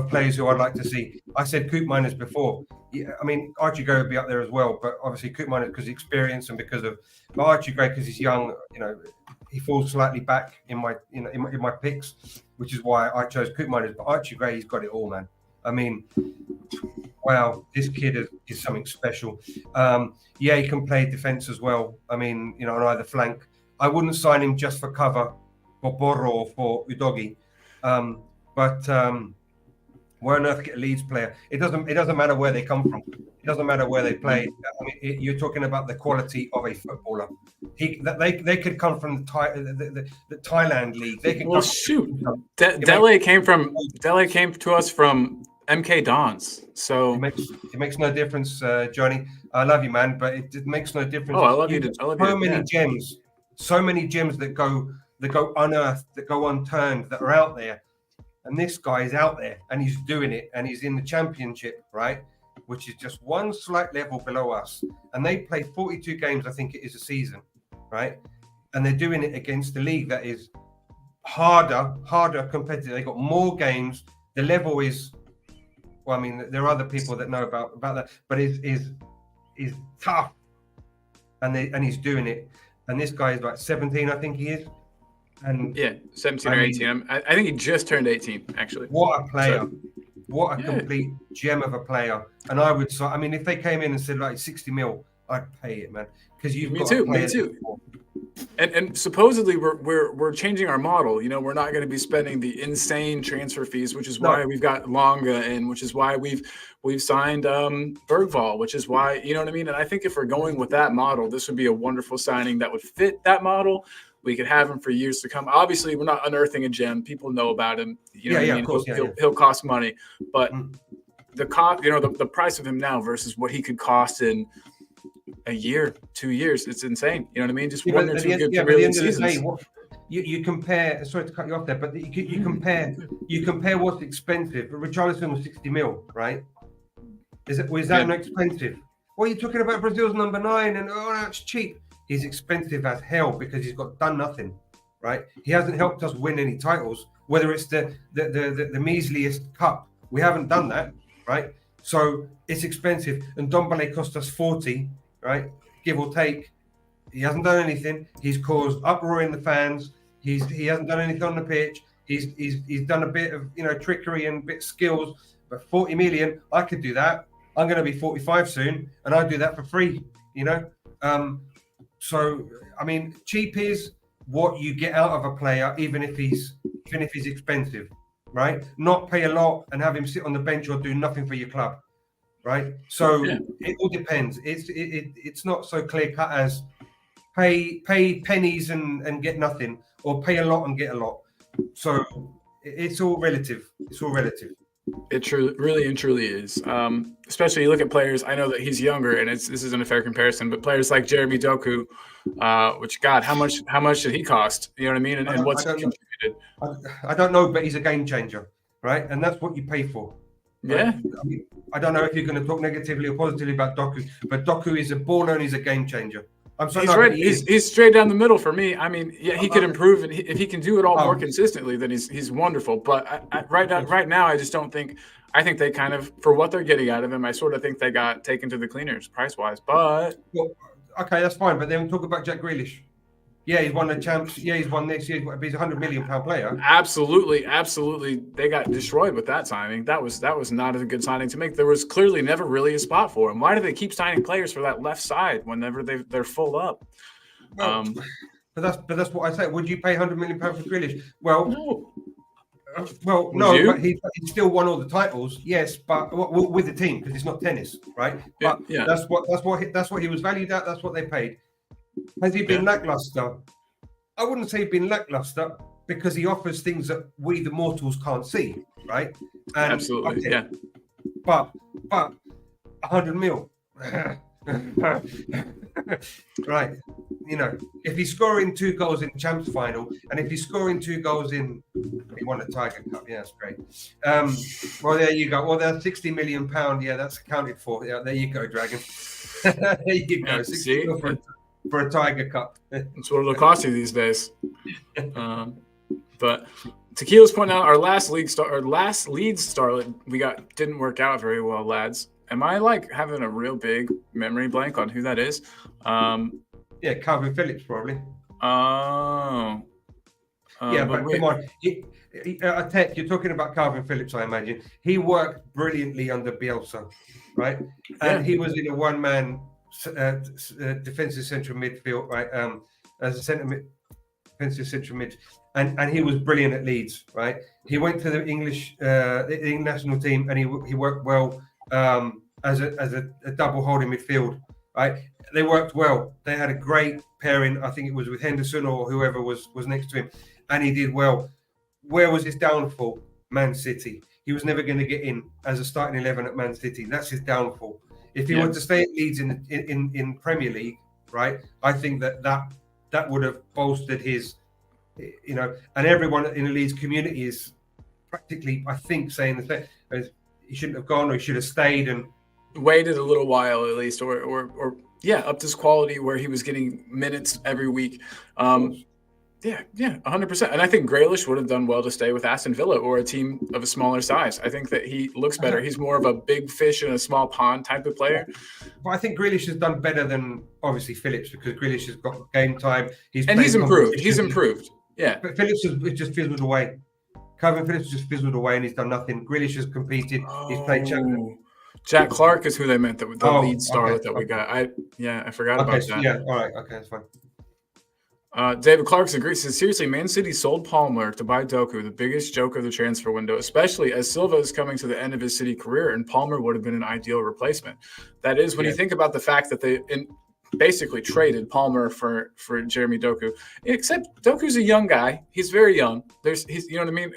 players who I'd like to see. I said Coop Miners before. Yeah, I mean, Archie Gray would be up there as well, but obviously Coop Miners because of experience and but Archie Gray because he's young, he falls slightly back in my picks, which is why I chose Coop Miners. But Archie Gray, he's got it all, man. I mean, wow, this kid is something special. He can play defense as well. I mean, on either flank. I wouldn't sign him just for cover for Borro or for Udogie. But where on earth get a Leeds player? It doesn't matter where they come from. It doesn't matter where they play. I mean, you're talking about the quality of a footballer. They could come from the Thailand league. They can. Dele came to us from MK Dons. So it makes no difference, Johnny. I love you, man, but it makes no difference. Oh, I love you. So many gems that go unearthed, that go unturned, that are out there And this guy is out there and he's doing it, and he's in the championship, right? Which is just one slight level below us. And they play 42 games, I think it is, a season, right? And they're doing it against the league that is harder competitive. They got more games. The level is, well, I mean, there are other people that know about that, but is tough. And he's doing it. And this guy is like 17, I think he is. And yeah, 17 or 18. I think he just turned 18, actually. What a player. What a complete gem of a player. And I would, I mean, if they came in and said like 60 mil, I'd pay it, man. Because you've got me too. And supposedly we're changing our model. You know, we're not going to be spending the insane transfer fees, which is why we've got Longa in, which is why we've signed Bergvall, which is why, you know what I mean? And I think if we're going with that model, this would be a wonderful signing that would fit that model. We could have him for years to come. Obviously, we're not unearthing a gem. People know about him. You know what I mean? Of course, he'll cost money, but the cost, you know, the price of him now versus what he could cost in a year, 2 years, it's insane. You know what I mean? Just one or two good Premier League seasons. You compare. Sorry to cut you off there, but you compare what's expensive. Richarlison was 60 mil, right? Is that not expensive? Well, you're talking about Brazil's number 9, and that's cheap. He's expensive as hell because he's done nothing, right? He hasn't helped us win any titles, whether it's the measliest cup. We haven't done that, right? So it's expensive. And Dombele cost us 40, right? Give or take. He hasn't done anything. He's caused uproar in the fans. He hasn't done anything on the pitch. He's done a bit of, you know, trickery and bit of skills. But 40 million, I could do that. I'm going to be 45 soon, and I'll do that for free, you know? So, I mean, cheap is what you get out of a player, even if he's expensive, right? Not pay a lot and have him sit on the bench or do nothing for your club, right? So it all depends. It's not so clear cut as pay pennies and get nothing, or pay a lot and get a lot. So it's all relative. It's all relative. It really and truly is. Especially you look at players. I know that he's younger, and this isn't a fair comparison, but players like Jeremy Doku, which God, how much did he cost? You know what I mean? And what's contributed? I don't know, but he's a game changer, right? And that's what you pay for. Right? Yeah. I mean, I don't know if you're going to talk negatively or positively about Doku, but Doku is a baller and he's a game changer. He's straight down the middle for me. I mean, yeah, he could improve, and if he can do it all more consistently, then he's wonderful. But right now, I just don't think. I think they kind of, for what they're getting out of him, I sort of think they got taken to the cleaners price wise. But okay, that's fine. But then talk about Jack Grealish. Yeah, he's won the champs. Yeah, he's won this year. He's a £100 million player. Absolutely. They got destroyed with that signing. That was not a good signing to make. There was clearly never really a spot for him. Why do they keep signing players for that left side whenever they're full up? Well, but that's what I say. Would you pay £100 million for Grealish? Well, no. No, but he still won all the titles. Yes, but with the team, because it's not tennis, right? But that's what he was valued at. That's what they paid. Has he been lackluster? I wouldn't say he's been lackluster because he offers things that we, the mortals, can't see, right? And, absolutely, yeah. But 100 mil, right? You know, if he's scoring 2 goals in the Champs final, and if he's scoring 2 goals in, he won the Tiger Cup. Yeah, that's great. Well, there you go. Well, that's £60 million. Yeah, that's accounted for. Yeah, there you go, Dragon. There you go. 60 mil for a Tiger Cup. That's what it'll cost you these days. But Tequila's pointing out our last Leeds starlet we got didn't work out very well, lads. Am I like having a real big memory blank on who that is? Yeah, Calvin Phillips probably. Oh. Yeah, but come on. Ted, you're talking about Calvin Phillips, I imagine. He worked brilliantly under Bielsa, right? And he was in a one-man defensive central midfield, right? As a defensive central mid, and he was brilliant at Leeds, right? He went to the English national team, and he worked well as a double holding midfield, right? They worked well. They had a great pairing. I think it was with Henderson or whoever was next to him, and he did well. Where was his downfall? Man City. He was never going to get in as a starting 11 at Man City. That's his downfall. If he wanted to stay at Leeds in Premier League, right, I think that would have bolstered his, you know, and everyone in the Leeds community is practically, I think, saying that he shouldn't have gone or he should have stayed and waited a little while at least, or yeah, upped his quality where he was getting minutes every week. Yeah, 100%. And I think Grealish would have done well to stay with Aston Villa or a team of a smaller size. I think that he looks better. He's more of a big fish in a small pond type of player. But I think Grealish has done better than obviously Phillips because Grealish has got game time. He's improved. He's improved. Yeah. But Phillips has just fizzled away. Calvin Phillips just fizzled away and he's done nothing. Grealish has competed. He's played champion. Jack Clark is who they meant, the lead star that we got. I forgot about that. Yeah, all right. Okay, that's fine. David Clark's agrees. Says, seriously, Man City sold Palmer to buy Doku, the biggest joke of the transfer window, especially as Silva is coming to the end of his City career, and Palmer would have been an ideal replacement. That is, when you think about the fact that they basically traded Palmer for Jeremy Doku. Except Doku's a young guy; he's very young. You know what I mean.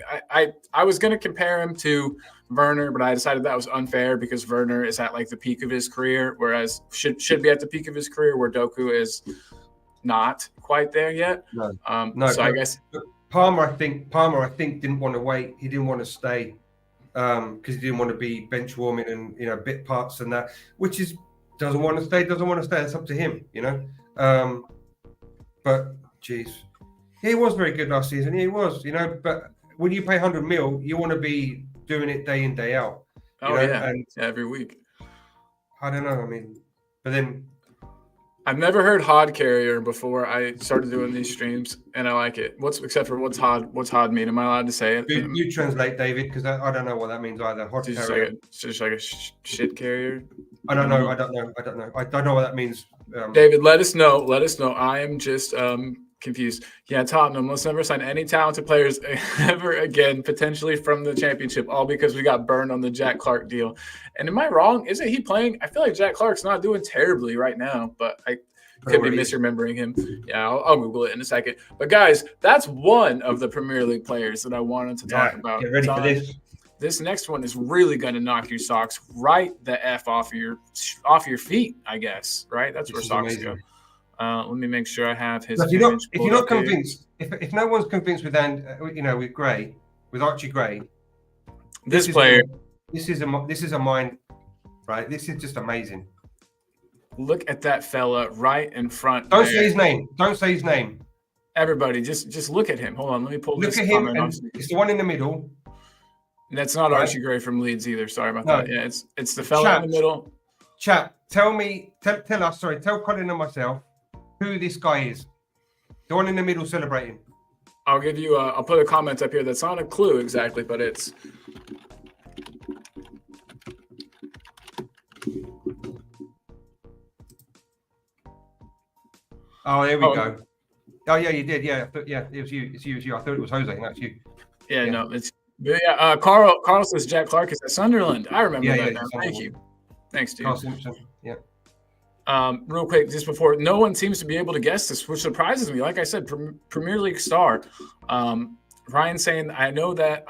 I was going to compare him to Werner, but I decided that was unfair because Werner is at like the peak of his career, whereas should be at the peak of his career, where Doku is not quite there yet. No. So I guess Palmer, I think didn't want to wait. He didn't want to stay because he didn't want to be bench warming and bit parts and that, which is doesn't want to stay. It's up to him, But geez, he was very good last season. He was, But when you pay 100 mil, you want to be doing it day in day out. And every week. I don't know. I mean, but then. I've never heard Hod Carrier before I started doing these streams, and I like it. Except for what's Hod mean? Am I allowed to say it? You translate, David, because I don't know what that means either. Hod Carrier. Just like a shit carrier. I don't know. I don't know what that means. David, let us know. I am just confused. Yeah, Tottenham. Let's never sign any talented players ever again, potentially from the championship, all because we got burned on the Jack Clark deal. And am I wrong? Isn't he playing? I feel like Jack Clark's not doing terribly right now, but I could be misremembering him. Yeah, I'll Google it in a second. But guys, that's one of the Premier League players that I wanted to talk about. Get ready for this. This next one is really going to knock your socks right the F off your feet, I guess. Right? That's where socks go. Let me make sure I have his. If you're not convinced, if no one's convinced with with Gray, with Archie Gray, this player, this is a mind, right? This is just amazing. Look at that fella right in front. Don't say his name. Don't say his name. Everybody, just look at him. Hold on, let me pull this. Look at him. It's the one in the middle. That's not Archie Gray from Leeds either. Sorry about that. Yeah, it's the fella in the middle. Chat. Tell Colin and myself who this guy is. The one in the middle celebrating. I'll give you I'll put a comment up here that's not a clue exactly, but it's Oh, there we go. Oh yeah, you did. Yeah, it was you. It's you. I thought it was Jose. That's you. Yeah, no, it's Carl says Jack Clark is at Sunderland. I remember that now. Thank you. Thanks, dude. Carl Simpson. Yeah. Real quick, just before, no one seems to be able to guess this, which surprises me. Like I said, Premier League star. Ryan saying, I know that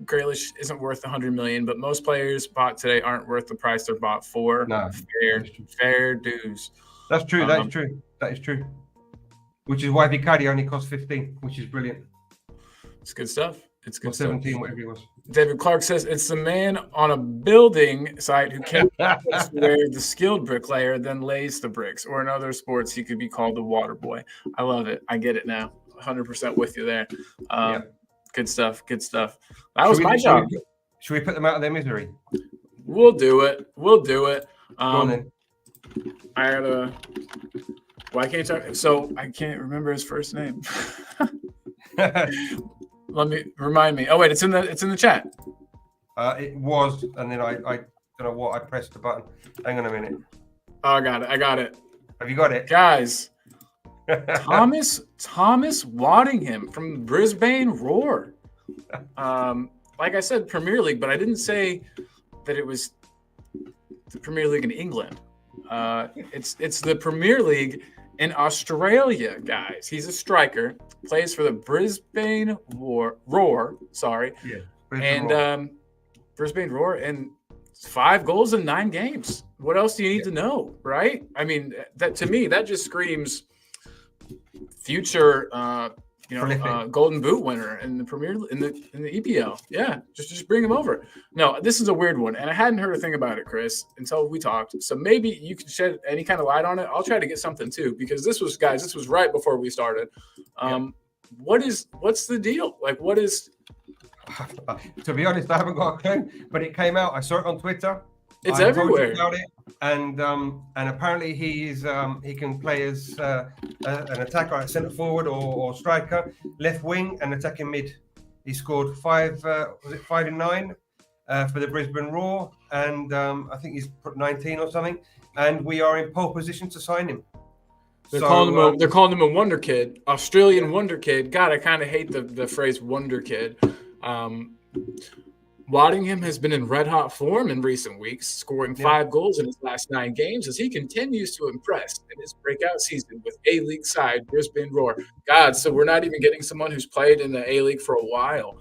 Grealish isn't worth $100 million, but most players bought today aren't worth the price they're bought for. No, fair dues. That's true. That is true. Which is why Vicario only cost 15, which is brilliant. It's good stuff. It's good. 17, whatever it was. David Clark says it's the man on a building site who can't where the skilled bricklayer then lays the bricks. Or in other sports, he could be called the water boy. I love it. I get it now. 100% with you there. Good stuff. That was my job. Should we put them out of their misery? We'll do it. Go on then. I gotta. Why can't I? So I can't remember his first name. Remind me. Oh wait, it's in the chat. It was, and then I don't know what I pressed the button. Hang on a minute. Oh, I got it. Have you got it, guys? Thomas Waddingham from Brisbane Roar. Like I said, Premier League, but I didn't say that it was the Premier League in England. It's the Premier League in Australia, guys. He's a striker, plays for the Brisbane Roar. Sorry, Brisbane Roar, and 5 goals in 9 games. What else do you need to know, right? I mean, that to me that just screams future. Golden Boot winner in the Premier in the EPL. Yeah, just bring him over. No, this is a weird one, and I hadn't heard a thing about it, Chris, until we talked. So maybe you can shed any kind of light on it. I'll try to get something too, because this was right before we started. What's the deal? Like, what is? To be honest, I haven't got a clue, but it came out. I saw it on Twitter. It's everywhere. About it, and apparently he can play as an attacker, at centre forward or striker, left wing, and attacking mid. He scored 5 in 9 for the Brisbane Roar, and I think he's put 19 or something. And we are in pole position to sign him. They're calling him a wonder kid, Australian wonder kid. God, I kind of hate the phrase wonder kid. Waddingham has been in red-hot form in recent weeks, scoring 5 goals in his last 9 games as he continues to impress in his breakout season with A-League side Brisbane Roar. God, so we're not even getting someone who's played in the A-League for a while.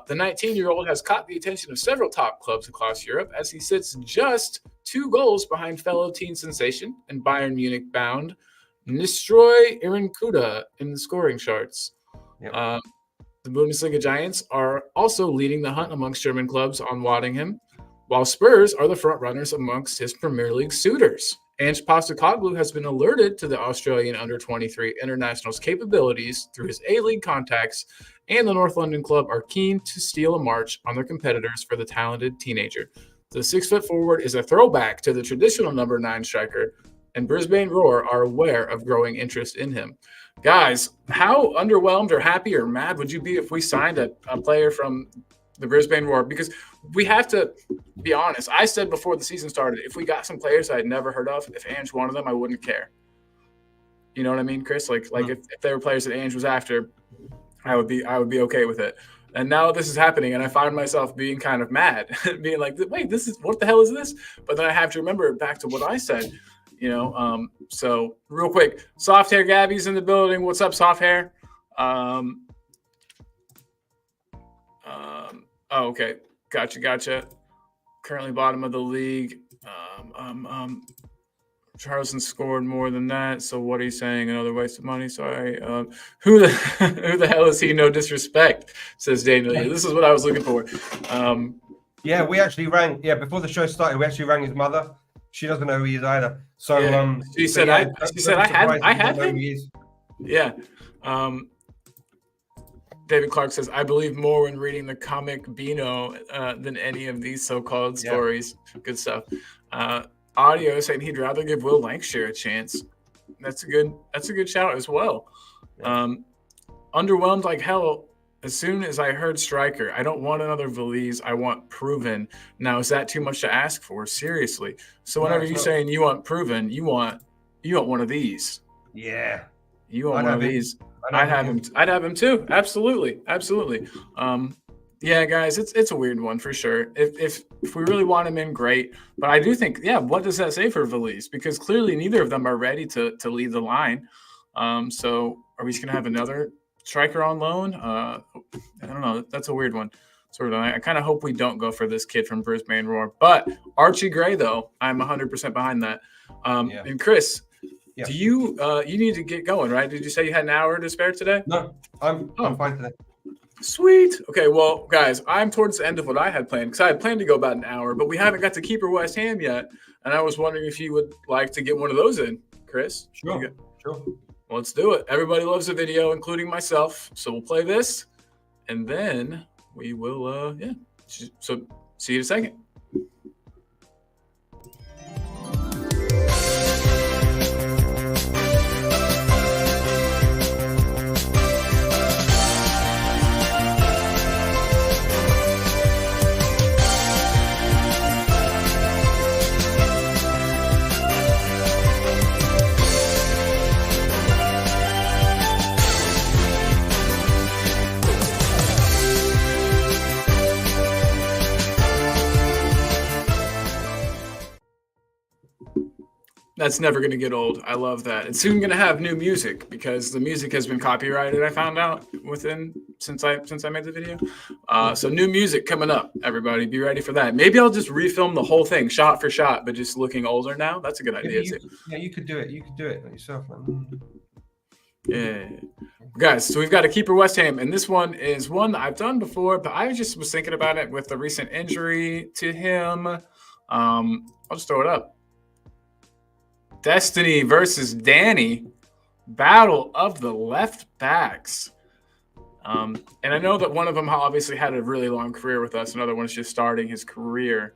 The 19-year-old has caught the attention of several top clubs across Europe as he sits just 2 goals behind fellow teen sensation and Bayern Munich bound Nistroy Irinkuda in the scoring charts. Yep. The Bundesliga Giants are also leading the hunt amongst German clubs on Waddingham, while Spurs are the front runners amongst his Premier League suitors. Ange Postecoglou has been alerted to the Australian under-23 international's capabilities through his A-League contacts, and the North London club are keen to steal a march on their competitors for the talented teenager. The 6-foot forward is a throwback to the traditional number 9 striker, and Brisbane Roar are aware of growing interest in him. Guys, how underwhelmed or happy or mad would you be if we signed a player from the Brisbane Roar? Because we have to be honest. I said before the season started, if we got some players I'd never heard of, if Ange wanted them, I wouldn't care. You know what I mean, Chris? Like if they were players that Ange was after, I would be okay with it. And now this is happening, and I find myself being kind of mad, being like, wait, what the hell is this? But then I have to remember back to what I said. So real quick, Soft Hair Gabby's in the building. What's up, Soft Hair? Okay. Gotcha. Currently bottom of the league. Charleston scored more than that. So what are you saying? Another waste of money? Sorry. Who the hell is he? No disrespect, says Daniel. Yeah, this is what I was looking for. We actually rang. Yeah, before the show started, we actually rang his mother. She doesn't know who he is either. So she said I have him. Yeah. David Clark says, I believe more when reading the comic Beano than any of these so-called stories. Good stuff. Audio saying he'd rather give Will Lancashire a chance. That's a good shout as well. Underwhelmed like hell. As soon as I heard striker, I don't want another Valise. I want proven. Now, is that too much to ask for? Seriously. So whenever you're saying you want proven, you want one of these. Yeah. You want one of these. I'd have him. I'd have him too. Absolutely. Yeah, guys, it's a weird one for sure. If we really want him in, great. But I do think, what does that say for Valise? Because clearly neither of them are ready to lead the line. So are we just gonna have another striker on loan? I don't know. That's a weird one. Sort of. I kind of hope we don't go for this kid from Brisbane Roar. But Archie Gray, though, I'm 100% behind that. And Chris, do you need to get going, right? Did you say you had an hour to spare today? No, I'm fine today. Sweet. Okay, well, guys, I'm towards the end of what I had planned because I had planned to go about an hour, but we haven't got to Keeper West Ham yet. And I was wondering if you would like to get one of those in, Chris. Sure. Well, let's do it. Everybody loves the video, including myself. So we'll play this, and then we will, So see you in a second. That's never going to get old. I love that. It's soon going to have new music because the music has been copyrighted. I found out since I made the video. So new music coming up. Everybody, be ready for that. Maybe I'll just refilm the whole thing, shot for shot, but just looking older now. That's a good idea too. Yeah, you could do it. You could do it yourself. Yeah. Guys, so we've got a keeper West Ham, and this one is one that I've done before, but I just was thinking about it with the recent injury to him. I'll just throw it up. Destiny versus Danny. Battle of the left backs. And I know that one of them obviously had a really long career with us. Another one's just starting his career.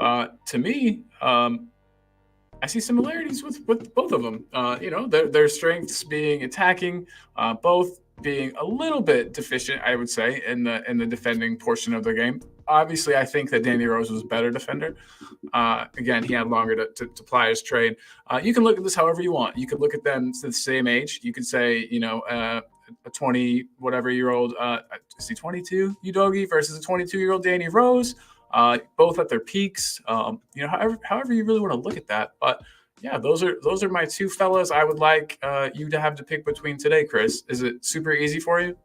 To me, I see similarities with both of them. Their strengths being attacking, both being a little bit deficient, I would say, in the defending portion of the game. Obviously, I think that Danny Rose was a better defender. Again, he had longer to ply his trade. You can look at this however you want. You could look at them the same age. You could say, a 20-whatever-year-old, is he 22, Udogie, versus a 22-year-old Danny Rose. Both at their peaks. However you really want to look at that. But yeah, those are my two fellas I would like you to have to pick between today, Chris. Is it super easy for you?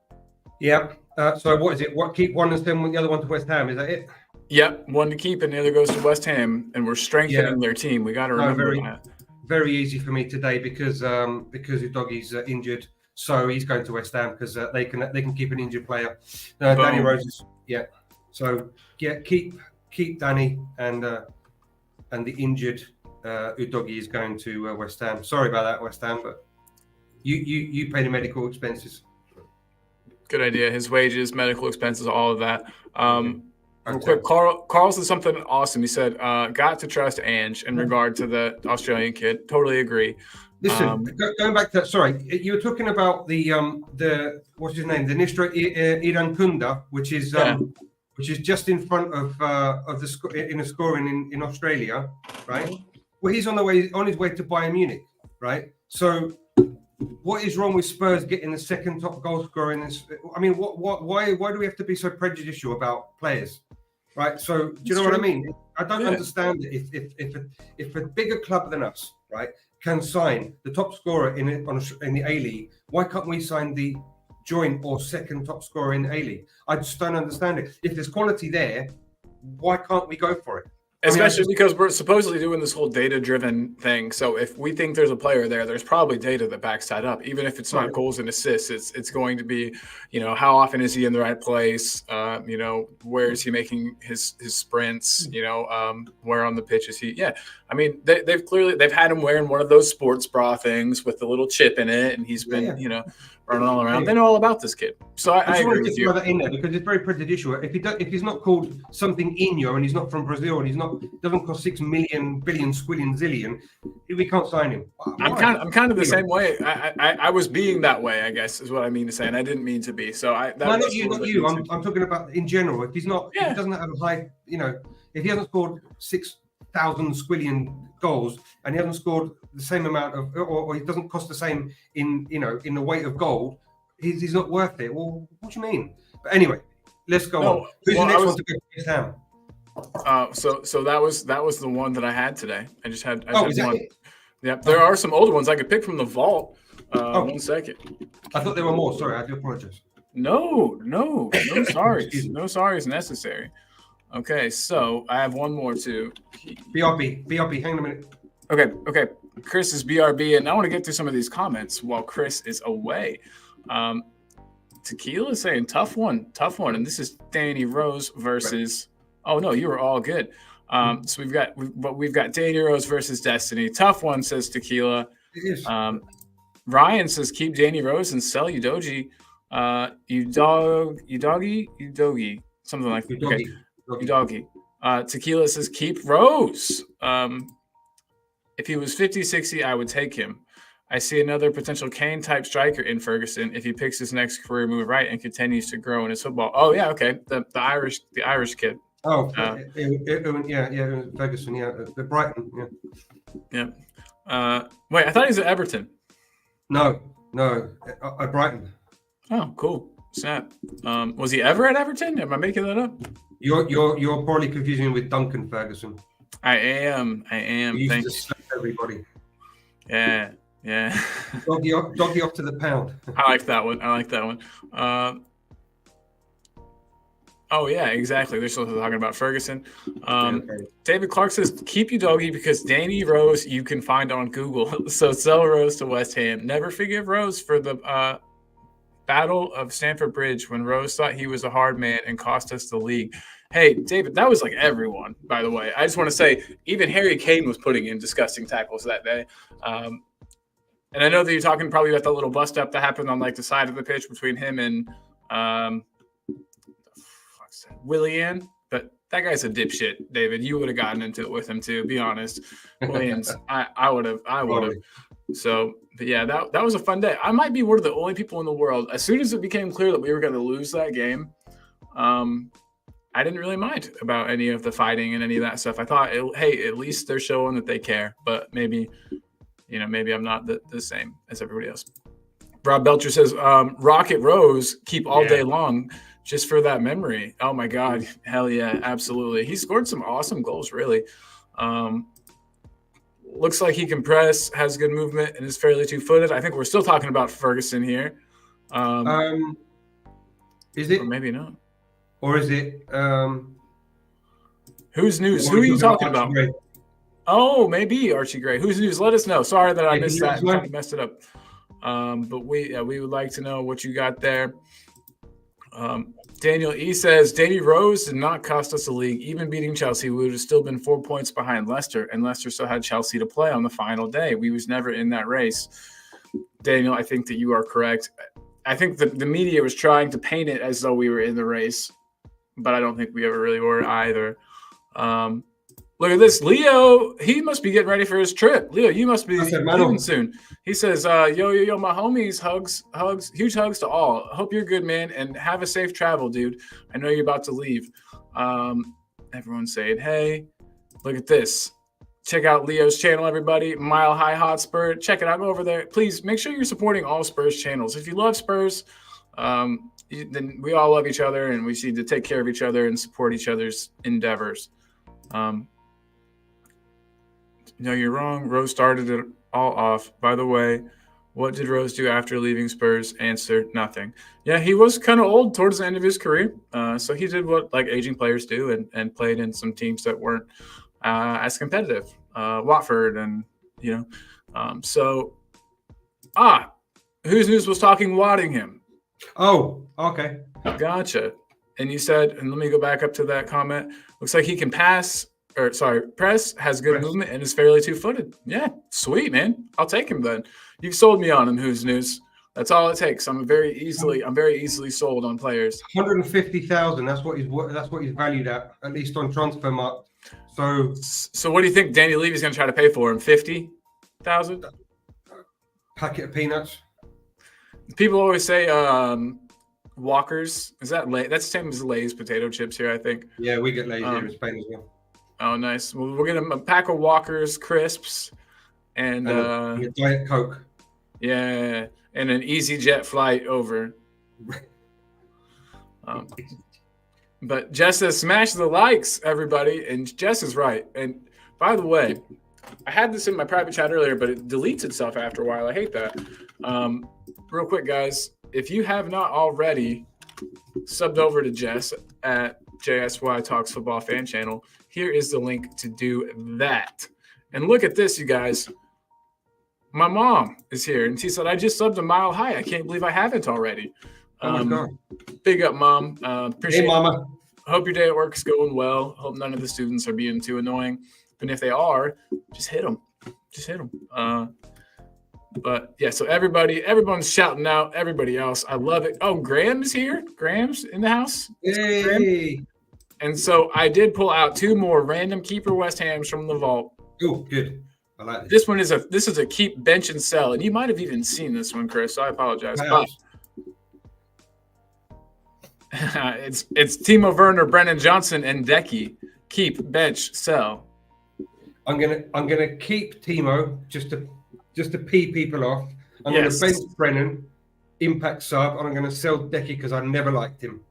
Yeah. So what is it? What, keep one and send the other one to West Ham? Is that it? Yep, one to keep and the other goes to West Ham, and we're strengthening their team. We got to remember that. Very easy for me today because Udogie's injured, so he's going to West Ham because they can keep an injured player. Danny Rose is So keep Danny and the injured Udogie is going to West Ham. Sorry about that, West Ham, but you pay the medical expenses. Good idea. His wages, medical expenses, all of that. Real quick, Carl said something awesome. He said, got to trust Ange in regard to the Australian kid. Totally agree. Listen, going back to sorry, you were talking about the what's his name, the Nistra Irankunda, which is just in front of the scoring in Australia, right? Well, he's on his way to Bayern Munich, right? So, what is wrong with Spurs getting the second top goal scorer in this? I mean, why do we have to be so prejudicial about players, right? So, do you know what I mean? I don't understand it. If a bigger club than us, right, can sign the top scorer in the A-League, why can't we sign the joint or second top scorer in the A-League? I just don't understand it. If there's quality there, why can't we go for it? Especially because we're supposedly doing this whole data-driven thing. So if we think there's a player there, there's probably data that backs that up. Even if it's not goals and assists, it's going to be, how often is he in the right place? Where is he making his sprints? Where on the pitch is he? Yeah, I mean, they've had him wearing one of those sports bra things with the little chip in it, and he's been running all around. They know all about this kid. So I agree with you. That in there because it's very prejudicial. If he's not called something Inyo and he's not from Brazil and doesn't cost 6 million billion squillion zillion, we can't sign him. I'm kind of the same way. I was being that way, I guess, is what I mean to say, and I didn't mean to be. So not you. I'm talking about in general. If he's not, if he doesn't have a high, if he hasn't scored 6,000 squillion goals and he hasn't scored the same amount of, or he doesn't cost the same in the weight of gold, he's not worth it. Well, what do you mean? But anyway, let's go on. Who's the next one to go to West Ham? So that was the one that I had today. I just had is that one. It? Yep. There are some older ones I could pick from the vault. 1 second. I thought there were more. Sorry, I do apologize. No sorries. No sorries necessary. Okay, so I have one more too. BRB, hang on a minute. Okay. Chris is BRB, and I want to get through some of these comments while Chris is away. Tequila is saying tough one, and this is Danny Rose versus. Right. Oh no, you were all good. So we've got Danny Rose versus Destiny. Tough one, says Tequila. It is. Ryan says keep Danny Rose and sell Udogie. Udogie, something like that. Okay. Udogie. Tequila says keep Rose. If he was 50, 60, I would take him. I see another potential Kane-type striker in Ferguson if he picks his next career move right and continues to grow in his football. Oh yeah, okay. The Irish kid. Oh, Ferguson, the Brighton, yeah. Wait, I thought he was at Everton. No, at Brighton. Oh, cool. Snap. Was he ever at Everton? Am I making that up? You're probably confusing him with Duncan Ferguson. I am. He used to slap everybody. Yeah. Doggy off to the pound. I like that one. Oh, yeah, exactly. They're still talking about Ferguson. Okay. David Clark says, keep you doggy because Danny Rose you can find on Google. So sell Rose to West Ham. Never forgive Rose for the Battle of Stamford Bridge when Rose thought he was a hard man and cost us the league. Hey, David, that was like everyone, by the way. I just want to say, even Harry Kane was putting in disgusting tackles that day. And I know that you're talking probably about the little bust up that happened on like the side of the pitch between him and Willian, but that guy's a dipshit, David. You would have gotten into it with him too. Be honest, Williams. I would have. So, but yeah, that was a fun day. I might be one of the only people in the world. As soon as it became clear that we were going to lose that game, I didn't really mind about any of the fighting and any of that stuff. I thought, hey, at least they're showing that they care. But maybe I'm not the same as everybody else. Rob Belcher says, Rocket Rose, keep all day long just for that memory. Oh, my God. Hell yeah, absolutely. He scored some awesome goals, really. Looks like he can press, has good movement, and is fairly two-footed. I think we're still talking about Ferguson here. Is it? Or maybe not. Or is it? Who's news? Who are you talking about? Gray? Oh, maybe Archie Gray. Who's news? Let us know. Sorry that I missed that and kind of messed it up. But we would like to know what you got there. Daniel E says, Danny Rose did not cost us a league. Even beating Chelsea, we would have still been 4 points behind Leicester, and Leicester still had Chelsea to play on the final day. We was never in that race. Daniel, I think that you are correct. I think the media was trying to paint it as though we were in the race, but I don't think we ever really were either. Look at this. Leo, he must be getting ready for his trip. Leo, you must be leaving soon. He says, yo, my homies, hugs, huge hugs to all. Hope you're good, man, and have a safe travel, dude. I know you're about to leave. Everyone's saying, hey, look at this. Check out Leo's channel, everybody. Mile High Hotspur. Check it out. Go over there. Please make sure you're supporting all Spurs channels. If you love Spurs, then we all love each other, and we need to take care of each other and support each other's endeavors. No, you're wrong. Rose started it all off. By the way, what did Rose do after leaving Spurs? Answer, nothing. Yeah, he was kind of old towards the end of his career. So he did what like aging players do and played in some teams that weren't as competitive. Watford and, Who's News was talking Waddingham. Oh, okay. Gotcha. And you said, and let me go back up to that comment. Looks like he can press, has good movement, and is fairly two-footed. Yeah, sweet, man. I'll take him then. You've sold me on him, Who's News. That's all it takes. I'm very easily sold on players. 150,000. That's what he's valued at least on Transfermarkt. So what do you think Danny Levy's going to try to pay for him? 50,000? Packet of peanuts. People always say Walkers. Is that Lay? That's the same as Lay's potato chips here, I think. Yeah, we get Lay's here in Spain as well. Oh, nice. Well, we're getting a pack of Walkers crisps and a Diet Coke. Yeah, and an EasyJet flight over. But Jess says, smash the likes, everybody. And Jess is right. And by the way, I had this in my private chat earlier, but it deletes itself after a while. I hate that. Real quick, guys, if you have not already subbed over to Jess at JSY Talks Football Fan Channel, here is the link to do that. And look at this, you guys. My mom is here, and she said, I just subbed a Mile High. I can't believe I haven't already. Oh my God. Big up, Mom. Appreciate Hey, Mama. Hope your day at work is going well. Hope none of the students are being too annoying. And if they are, just hit them. Just hit them. But, yeah, so everyone's shouting out everybody else. I love it. Oh, Graham's here? Graham's in the house? Hey. Graham? And so I did pull out 2 more random keeper West Hams from the vault. Oh, good. I like this. This is a keep, bench, and sell. And you might have even seen this one, Chris. So I apologize. It's Timo Werner, Brennan Johnson, and Decky. Keep, bench, sell. I'm gonna keep Timo just to pee people off. I'm gonna bench Brennan, impact sub, and I'm gonna sell Decky because I never liked him.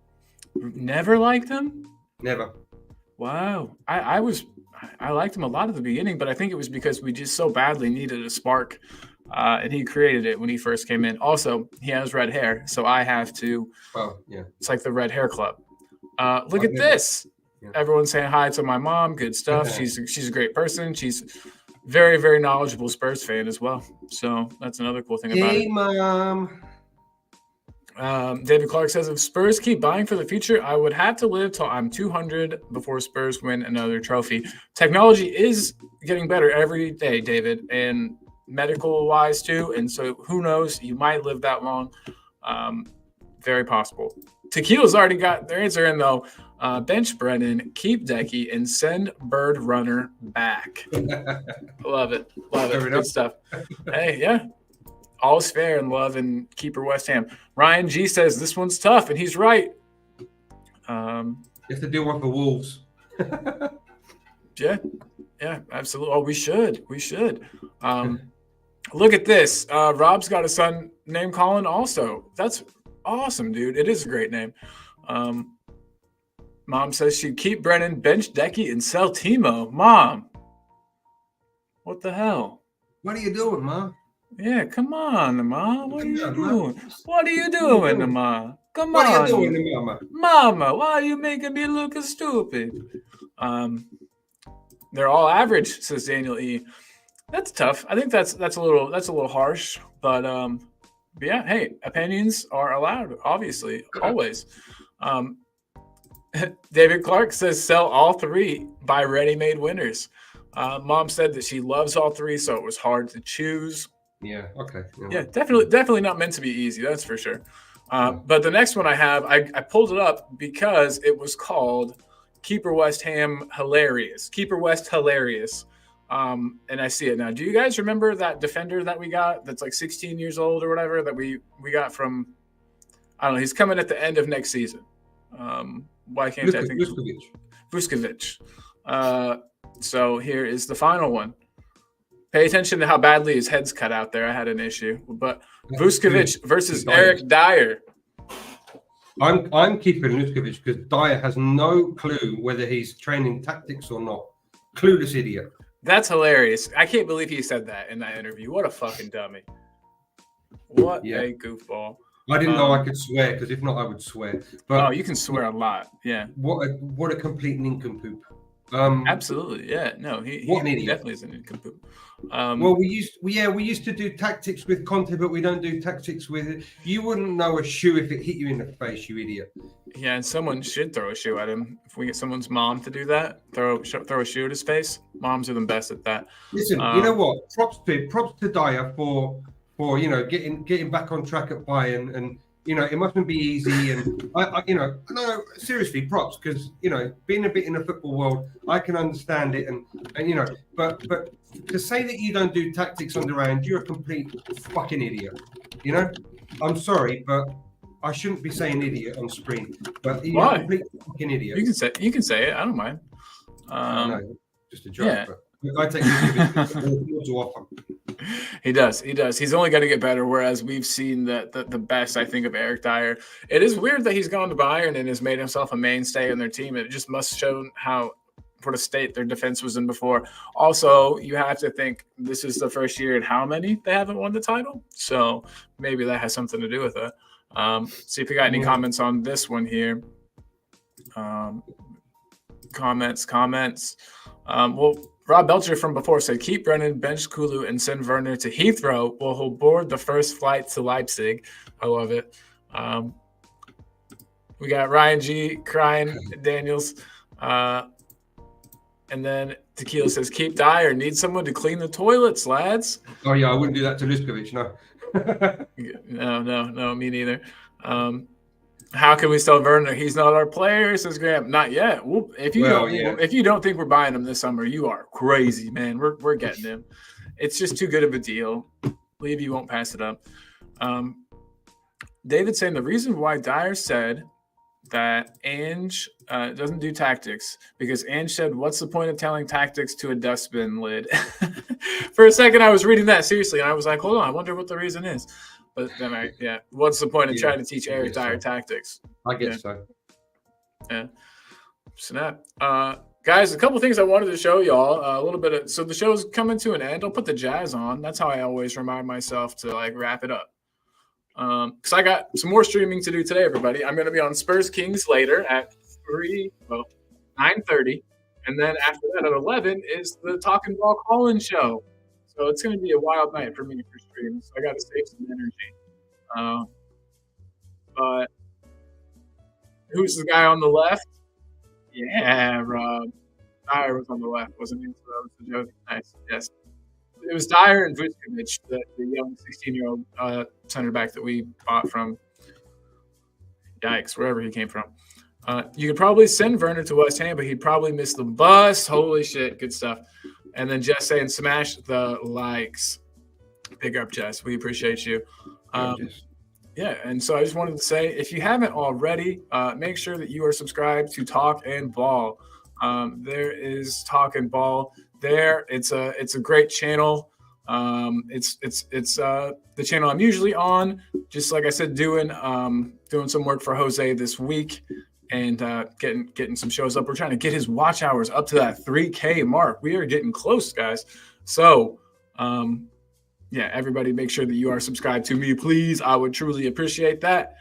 Never liked him? Never. Wow. I liked him a lot at the beginning, but I think it was because we just so badly needed a spark. And he created it when he first came in. Also, he has red hair, so I have to. Oh, yeah. It's like the Red Hair Club. Look at this. Yeah. Everyone's saying hi to my mom. Good stuff. She's a great person. She's very, very knowledgeable Spurs fan as well. So that's another cool thing about it. Hey, Mom. David Clark says, if Spurs keep buying for the future, I would have to live till I'm 200 before Spurs win another trophy. Technology is getting better every day, David, and medical-wise too. And so who knows? You might live that long. Very possible. Tequila's already got their answer in, though. Bench Brennan, keep Decky, and send Bird Runner back. Love it. Love it. Good stuff. Hey, yeah. All's fair in love and keeper West Ham. Ryan G says this one's tough, and he's right. You have to do one for Wolves. Yeah, absolutely. Oh, we should. Look at this. Rob's got a son named Colin also. That's awesome, dude. It is a great name. Mom says she'd keep Brennan, bench Decky, and sell Timo. Mom, what the hell? What are you doing, Mom? Yeah, come on, Mom. What are you doing? What are you doing, Mom? Come on. What are you doing, Mama? Mama, why are you making me look stupid? They're all average, says Daniel E. That's tough. I think that's a little harsh, but yeah, hey, opinions are allowed, obviously, always. David Clark says sell all three, buy ready-made winners. Mom said that she loves all three, so it was hard to choose. Yeah, okay. Yeah, definitely not meant to be easy, that's for sure. But the next one I have, I pulled it up because it was called Keeper West Ham Hilarious. Keeper West Hilarious. And I see it now. Do you guys remember that defender that we got that's like 16 years old or whatever that we got from, I don't know, he's coming at the end of next season. Why can't I think? Vuskovic. So here is the final one. Pay attention to how badly his head's cut out there. I had an issue. But Vuskovic versus Eric Dyer. I'm keeping Vuskovic because Dyer has no clue whether he's training tactics or not. Clueless idiot. That's hilarious. I can't believe he said that in that interview. What a fucking dummy. What a goofball. I didn't know I could swear because if not, I would swear. But you can swear a lot. Yeah. What a complete nincompoop. Absolutely. Yeah. No, he definitely is a nincompoop. Well, we used to do tactics with Conte, but we don't do tactics with it. You wouldn't know a shoe if it hit you in the face, you idiot. Yeah, and someone should throw a shoe at him. If we get someone's mom to do that, throw a shoe at his face. Moms are the best at that. Listen, you know what? Props to Dyer for getting back on track at Bayern, and it mustn't be easy. And no, seriously, props, because being a bit in the football world, I can understand it, and but to say that you don't do tactics on the round, you're a complete fucking idiot. I'm sorry, but I shouldn't be saying idiot on screen. But you're a complete fucking idiot. You can say it. I don't mind. No, just a joke. Yeah. But I take it to offer. He does. He's only going to get better, whereas we've seen the best, I think, of Eric Dyer. It is weird that he's gone to Bayern and has made himself a mainstay in their team. It just must show what a state their defense was in before. Also, you have to think this is the first year in how many they haven't won the title. So maybe that has something to do with it. See if we got any comments on this one here. Comments. Well, Rob Belcher from before said, keep Brennan, bench Kulu, and send Werner to Heathrow. Well, he'll board the first flight to Leipzig. I love it. We got Ryan G crying, Daniels. And then Tequila says, keep Dyer. Need someone to clean the toilets, lads. Oh, yeah, I wouldn't do that to Vuskovic, no. No, me neither. How can we sell Werner? He's not our player, says Graham. Not yet. If you don't think we're buying him this summer, you are crazy, man. We're getting him. It's just too good of a deal. Levy won't pass it up. David saying the reason why Dyer said that Ange doesn't do tactics because Ange said, "What's the point of telling tactics to a dustbin lid?" For a second, I was reading that seriously, and I was like, "Hold on, I wonder what the reason is." But then what's the point of trying to teach Eric Dyer tactics? I guess so. Yeah. Snap. Guys, a couple things I wanted to show y'all. A little bit so the show's coming to an end. I'll put the jazz on. That's how I always remind myself to wrap it up. Because I got some more streaming to do today, everybody. I'm going to be on Spurs Kings later at 9:30, and then after that at 11 is the Talking Ball call-in show. So it's going to be a wild night for me for streams. So I got to save some energy. But who's the guy on the left? Yeah, Rob. Dyer was on the left, wasn't he? So that was the joke. Nice. Yes. It was Dyer and Vucevic, the young 16-year-old center back that we bought from. Yikes, wherever he came from. You could probably send Werner to West Ham, but he'd probably miss the bus. Holy shit, good stuff. And then Jess saying, smash the likes. Big up, Jess. We appreciate you. Yeah, and so I just wanted to say, if you haven't already, make sure that you are subscribed to Talk and Ball. There is Talk and Ball there. It's a great channel. It's the channel I'm usually on. Just like I said, doing some work for Jose this week and getting some shows up. We're trying to get his watch hours up to that 3K mark. We are getting close, guys. So, yeah, everybody make sure that you are subscribed to me, please. I would truly appreciate that.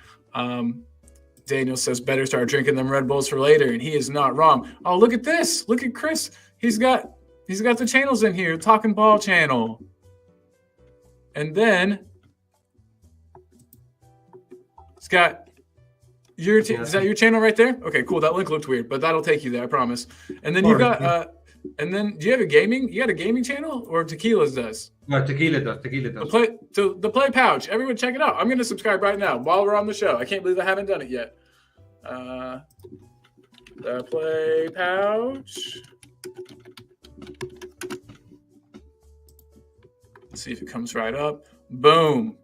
Daniel says better start drinking them Red Bulls for later, and he is not wrong. Oh, look at this. Look at Chris. He's got the channels in here. Talking Ball channel. And then it's got your is that your channel right there? Okay, cool. That link looked weird, but that'll take you there, I promise. And then you got and then do you have you got a gaming channel or Tequila's does? No, Tequila does. The Play Pouch. Everyone check it out. I'm gonna subscribe right now while we're on the show. I can't believe I haven't done it yet. The Play Pouch. Let's see if it comes right up. Boom.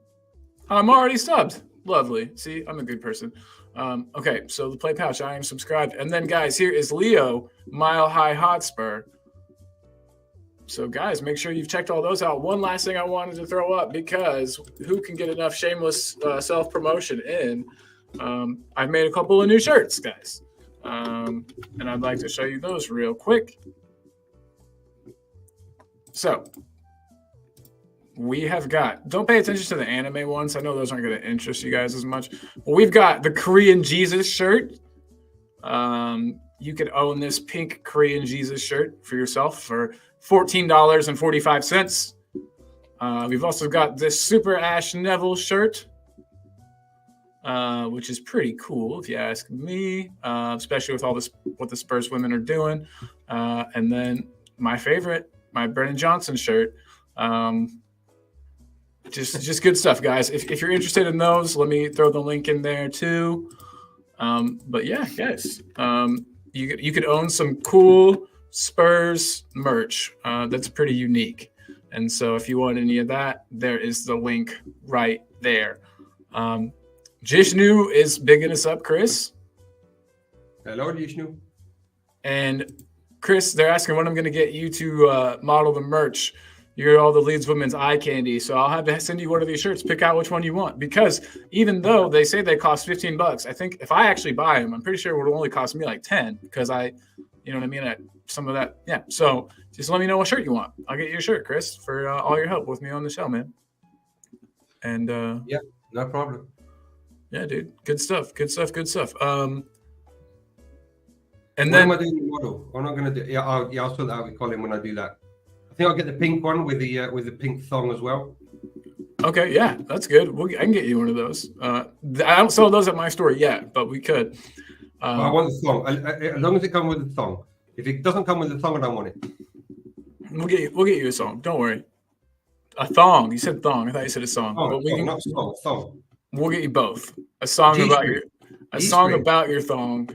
I'm already subbed. Lovely. See, I'm a good person. Okay, so the Play Pouch, I am subscribed. And then, guys, here is Leo, Mile High Hotspur. So, guys, make sure you've checked all those out. One last thing I wanted to throw up, because who can get enough shameless self-promotion in? I've made a couple of new shirts, guys. And I'd like to show you those real quick. So, we have got, don't pay attention to the anime ones. I know those aren't going to interest you guys as much. But we've got the Korean Jesus shirt. You could own this pink Korean Jesus shirt for yourself for $14.45. We've also got this Super Ash Neville shirt, which is pretty cool if you ask me, especially with all this what the Spurs women are doing. And then my favorite, my Brennan Johnson shirt. Just good stuff, guys. If you're interested in those, let me throw the link in there too. But yeah, guys, you could own some cool Spurs merch that's pretty unique. And so if you want any of that, there is the link right there. Jishnu is bigging us up, Chris. Hello, Jishnu. And Chris, they're asking when I'm going to get you to model the merch. You're all the Leeds women's eye candy. So I'll have to send you one of these shirts. Pick out which one you want. Because even though they say they cost $15, I think if I actually buy them, I'm pretty sure it would only cost me like 10 because you know what I mean? Some of that. Yeah. So just let me know what shirt you want. I'll get you a shirt, Chris, for all your help with me on the show, man. And yeah, no problem. Yeah, dude. Good stuff. And what then am I doing the model? I'm not going to do. Yeah, I'll sort that out with Colin when I do that. I think I'll get the pink one with the pink thong as well. Okay, yeah, that's good. I can get you one of those. I don't sell those at my store yet, but we could. I want the thong. As long as it comes with the thong. If it doesn't come with the thong, I don't want it. We'll get you a song. Don't worry. A thong. You said thong. I thought you said a song. Oh, not song. Thong. We'll get you both. A song about your thong.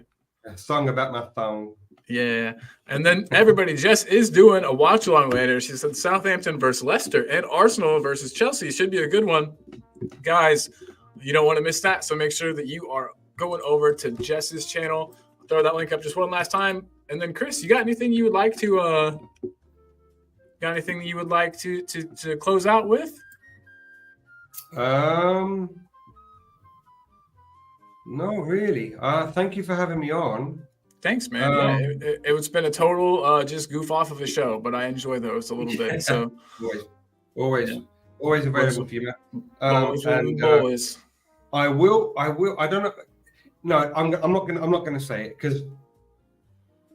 A song about my thong. Yeah. And then everybody, Jess is doing a watch along later. She said Southampton versus Leicester and Arsenal versus Chelsea should be a good one. Guys, you don't want to miss that. So make sure that you are going over to Jess's channel. I'll throw that link up just one last time. And then Chris, you got anything you would like to to close out with? No, really. Thank you for having me on. Thanks, man. It's been a total just goof off of a show, but I enjoy those a little bit. So always available for you, man. Always. I will. I don't know. No, I'm not gonna say it because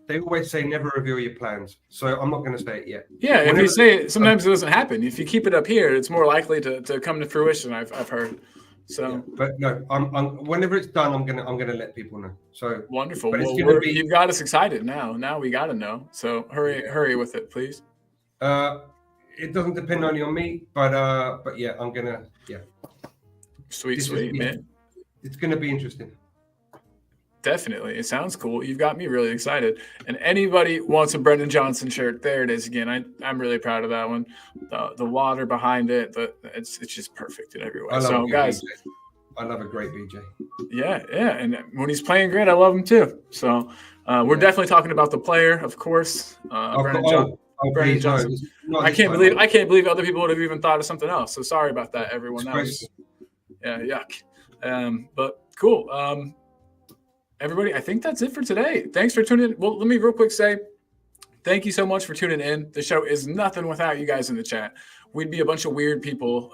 they always say never reveal your plans. So I'm not going to say it yet. Yeah, if you say it, sometimes it doesn't happen. If you keep it up here, it's more likely to come to fruition. I've heard. So, yeah, but no, I'm whenever it's done, I'm gonna let people know. So wonderful. But Well, it's gonna be. you've got us excited now. Now we got to know. So hurry with it, please. It doesn't depend only on me, but yeah, I'm gonna Sweet, man. It's gonna be interesting. Definitely. It sounds cool. You've got me really excited. And anybody wants a Brendan Johnson shirt, there it is again. I'm really proud of that one. The water behind it, it's just perfect in every way. So, guys, I love a great BJ. Yeah. And when he's playing great, I love him too. So, we're definitely talking about the player, of course. Brendan Johnson. I can't believe other people would have even thought of something else. So sorry about that, everyone. Yuck. But cool. Everybody, I think that's it for today. Thanks for tuning in. Well, let me real quick say thank you so much for tuning in. The show is nothing without you guys in the chat. We'd be a bunch of weird people.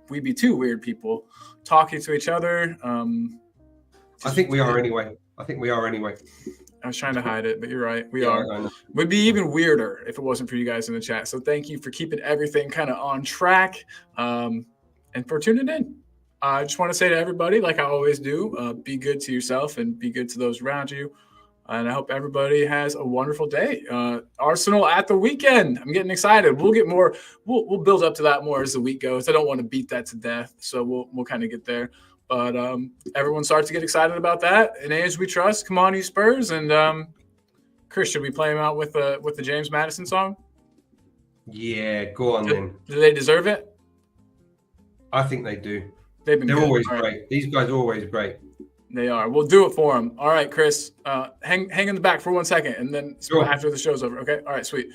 We'd be two weird people talking to each other. I think we are anyway. I was trying to hide it, but you're right. We are. We'd be even weirder if it wasn't for you guys in the chat. So thank you for keeping everything kind of on track and for tuning in. I just want to say to everybody, like I always do, be good to yourself and be good to those around you. And I hope everybody has a wonderful day. Arsenal at the weekend. I'm getting excited. We'll get more. We'll build up to that more as the week goes. I don't want to beat that to death, so we'll kind of get there. But everyone starts to get excited about that. And as we trust, come on, you Spurs. And Chris, should we play him out with the James Madison song? Yeah, go on then. Do they deserve it? I think they do. They're always great. These guys are always great. They are. We'll do it for them. All right, Chris. Hang in the back for 1 second, and then after the show's over. Okay. All right. Sweet.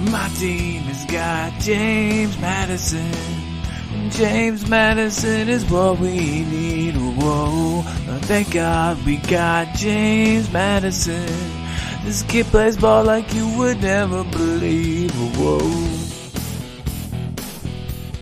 My team has got James Madison. James Madison is what we need. Whoa, thank God we got James Madison. This kid plays ball like you would never believe. Whoa.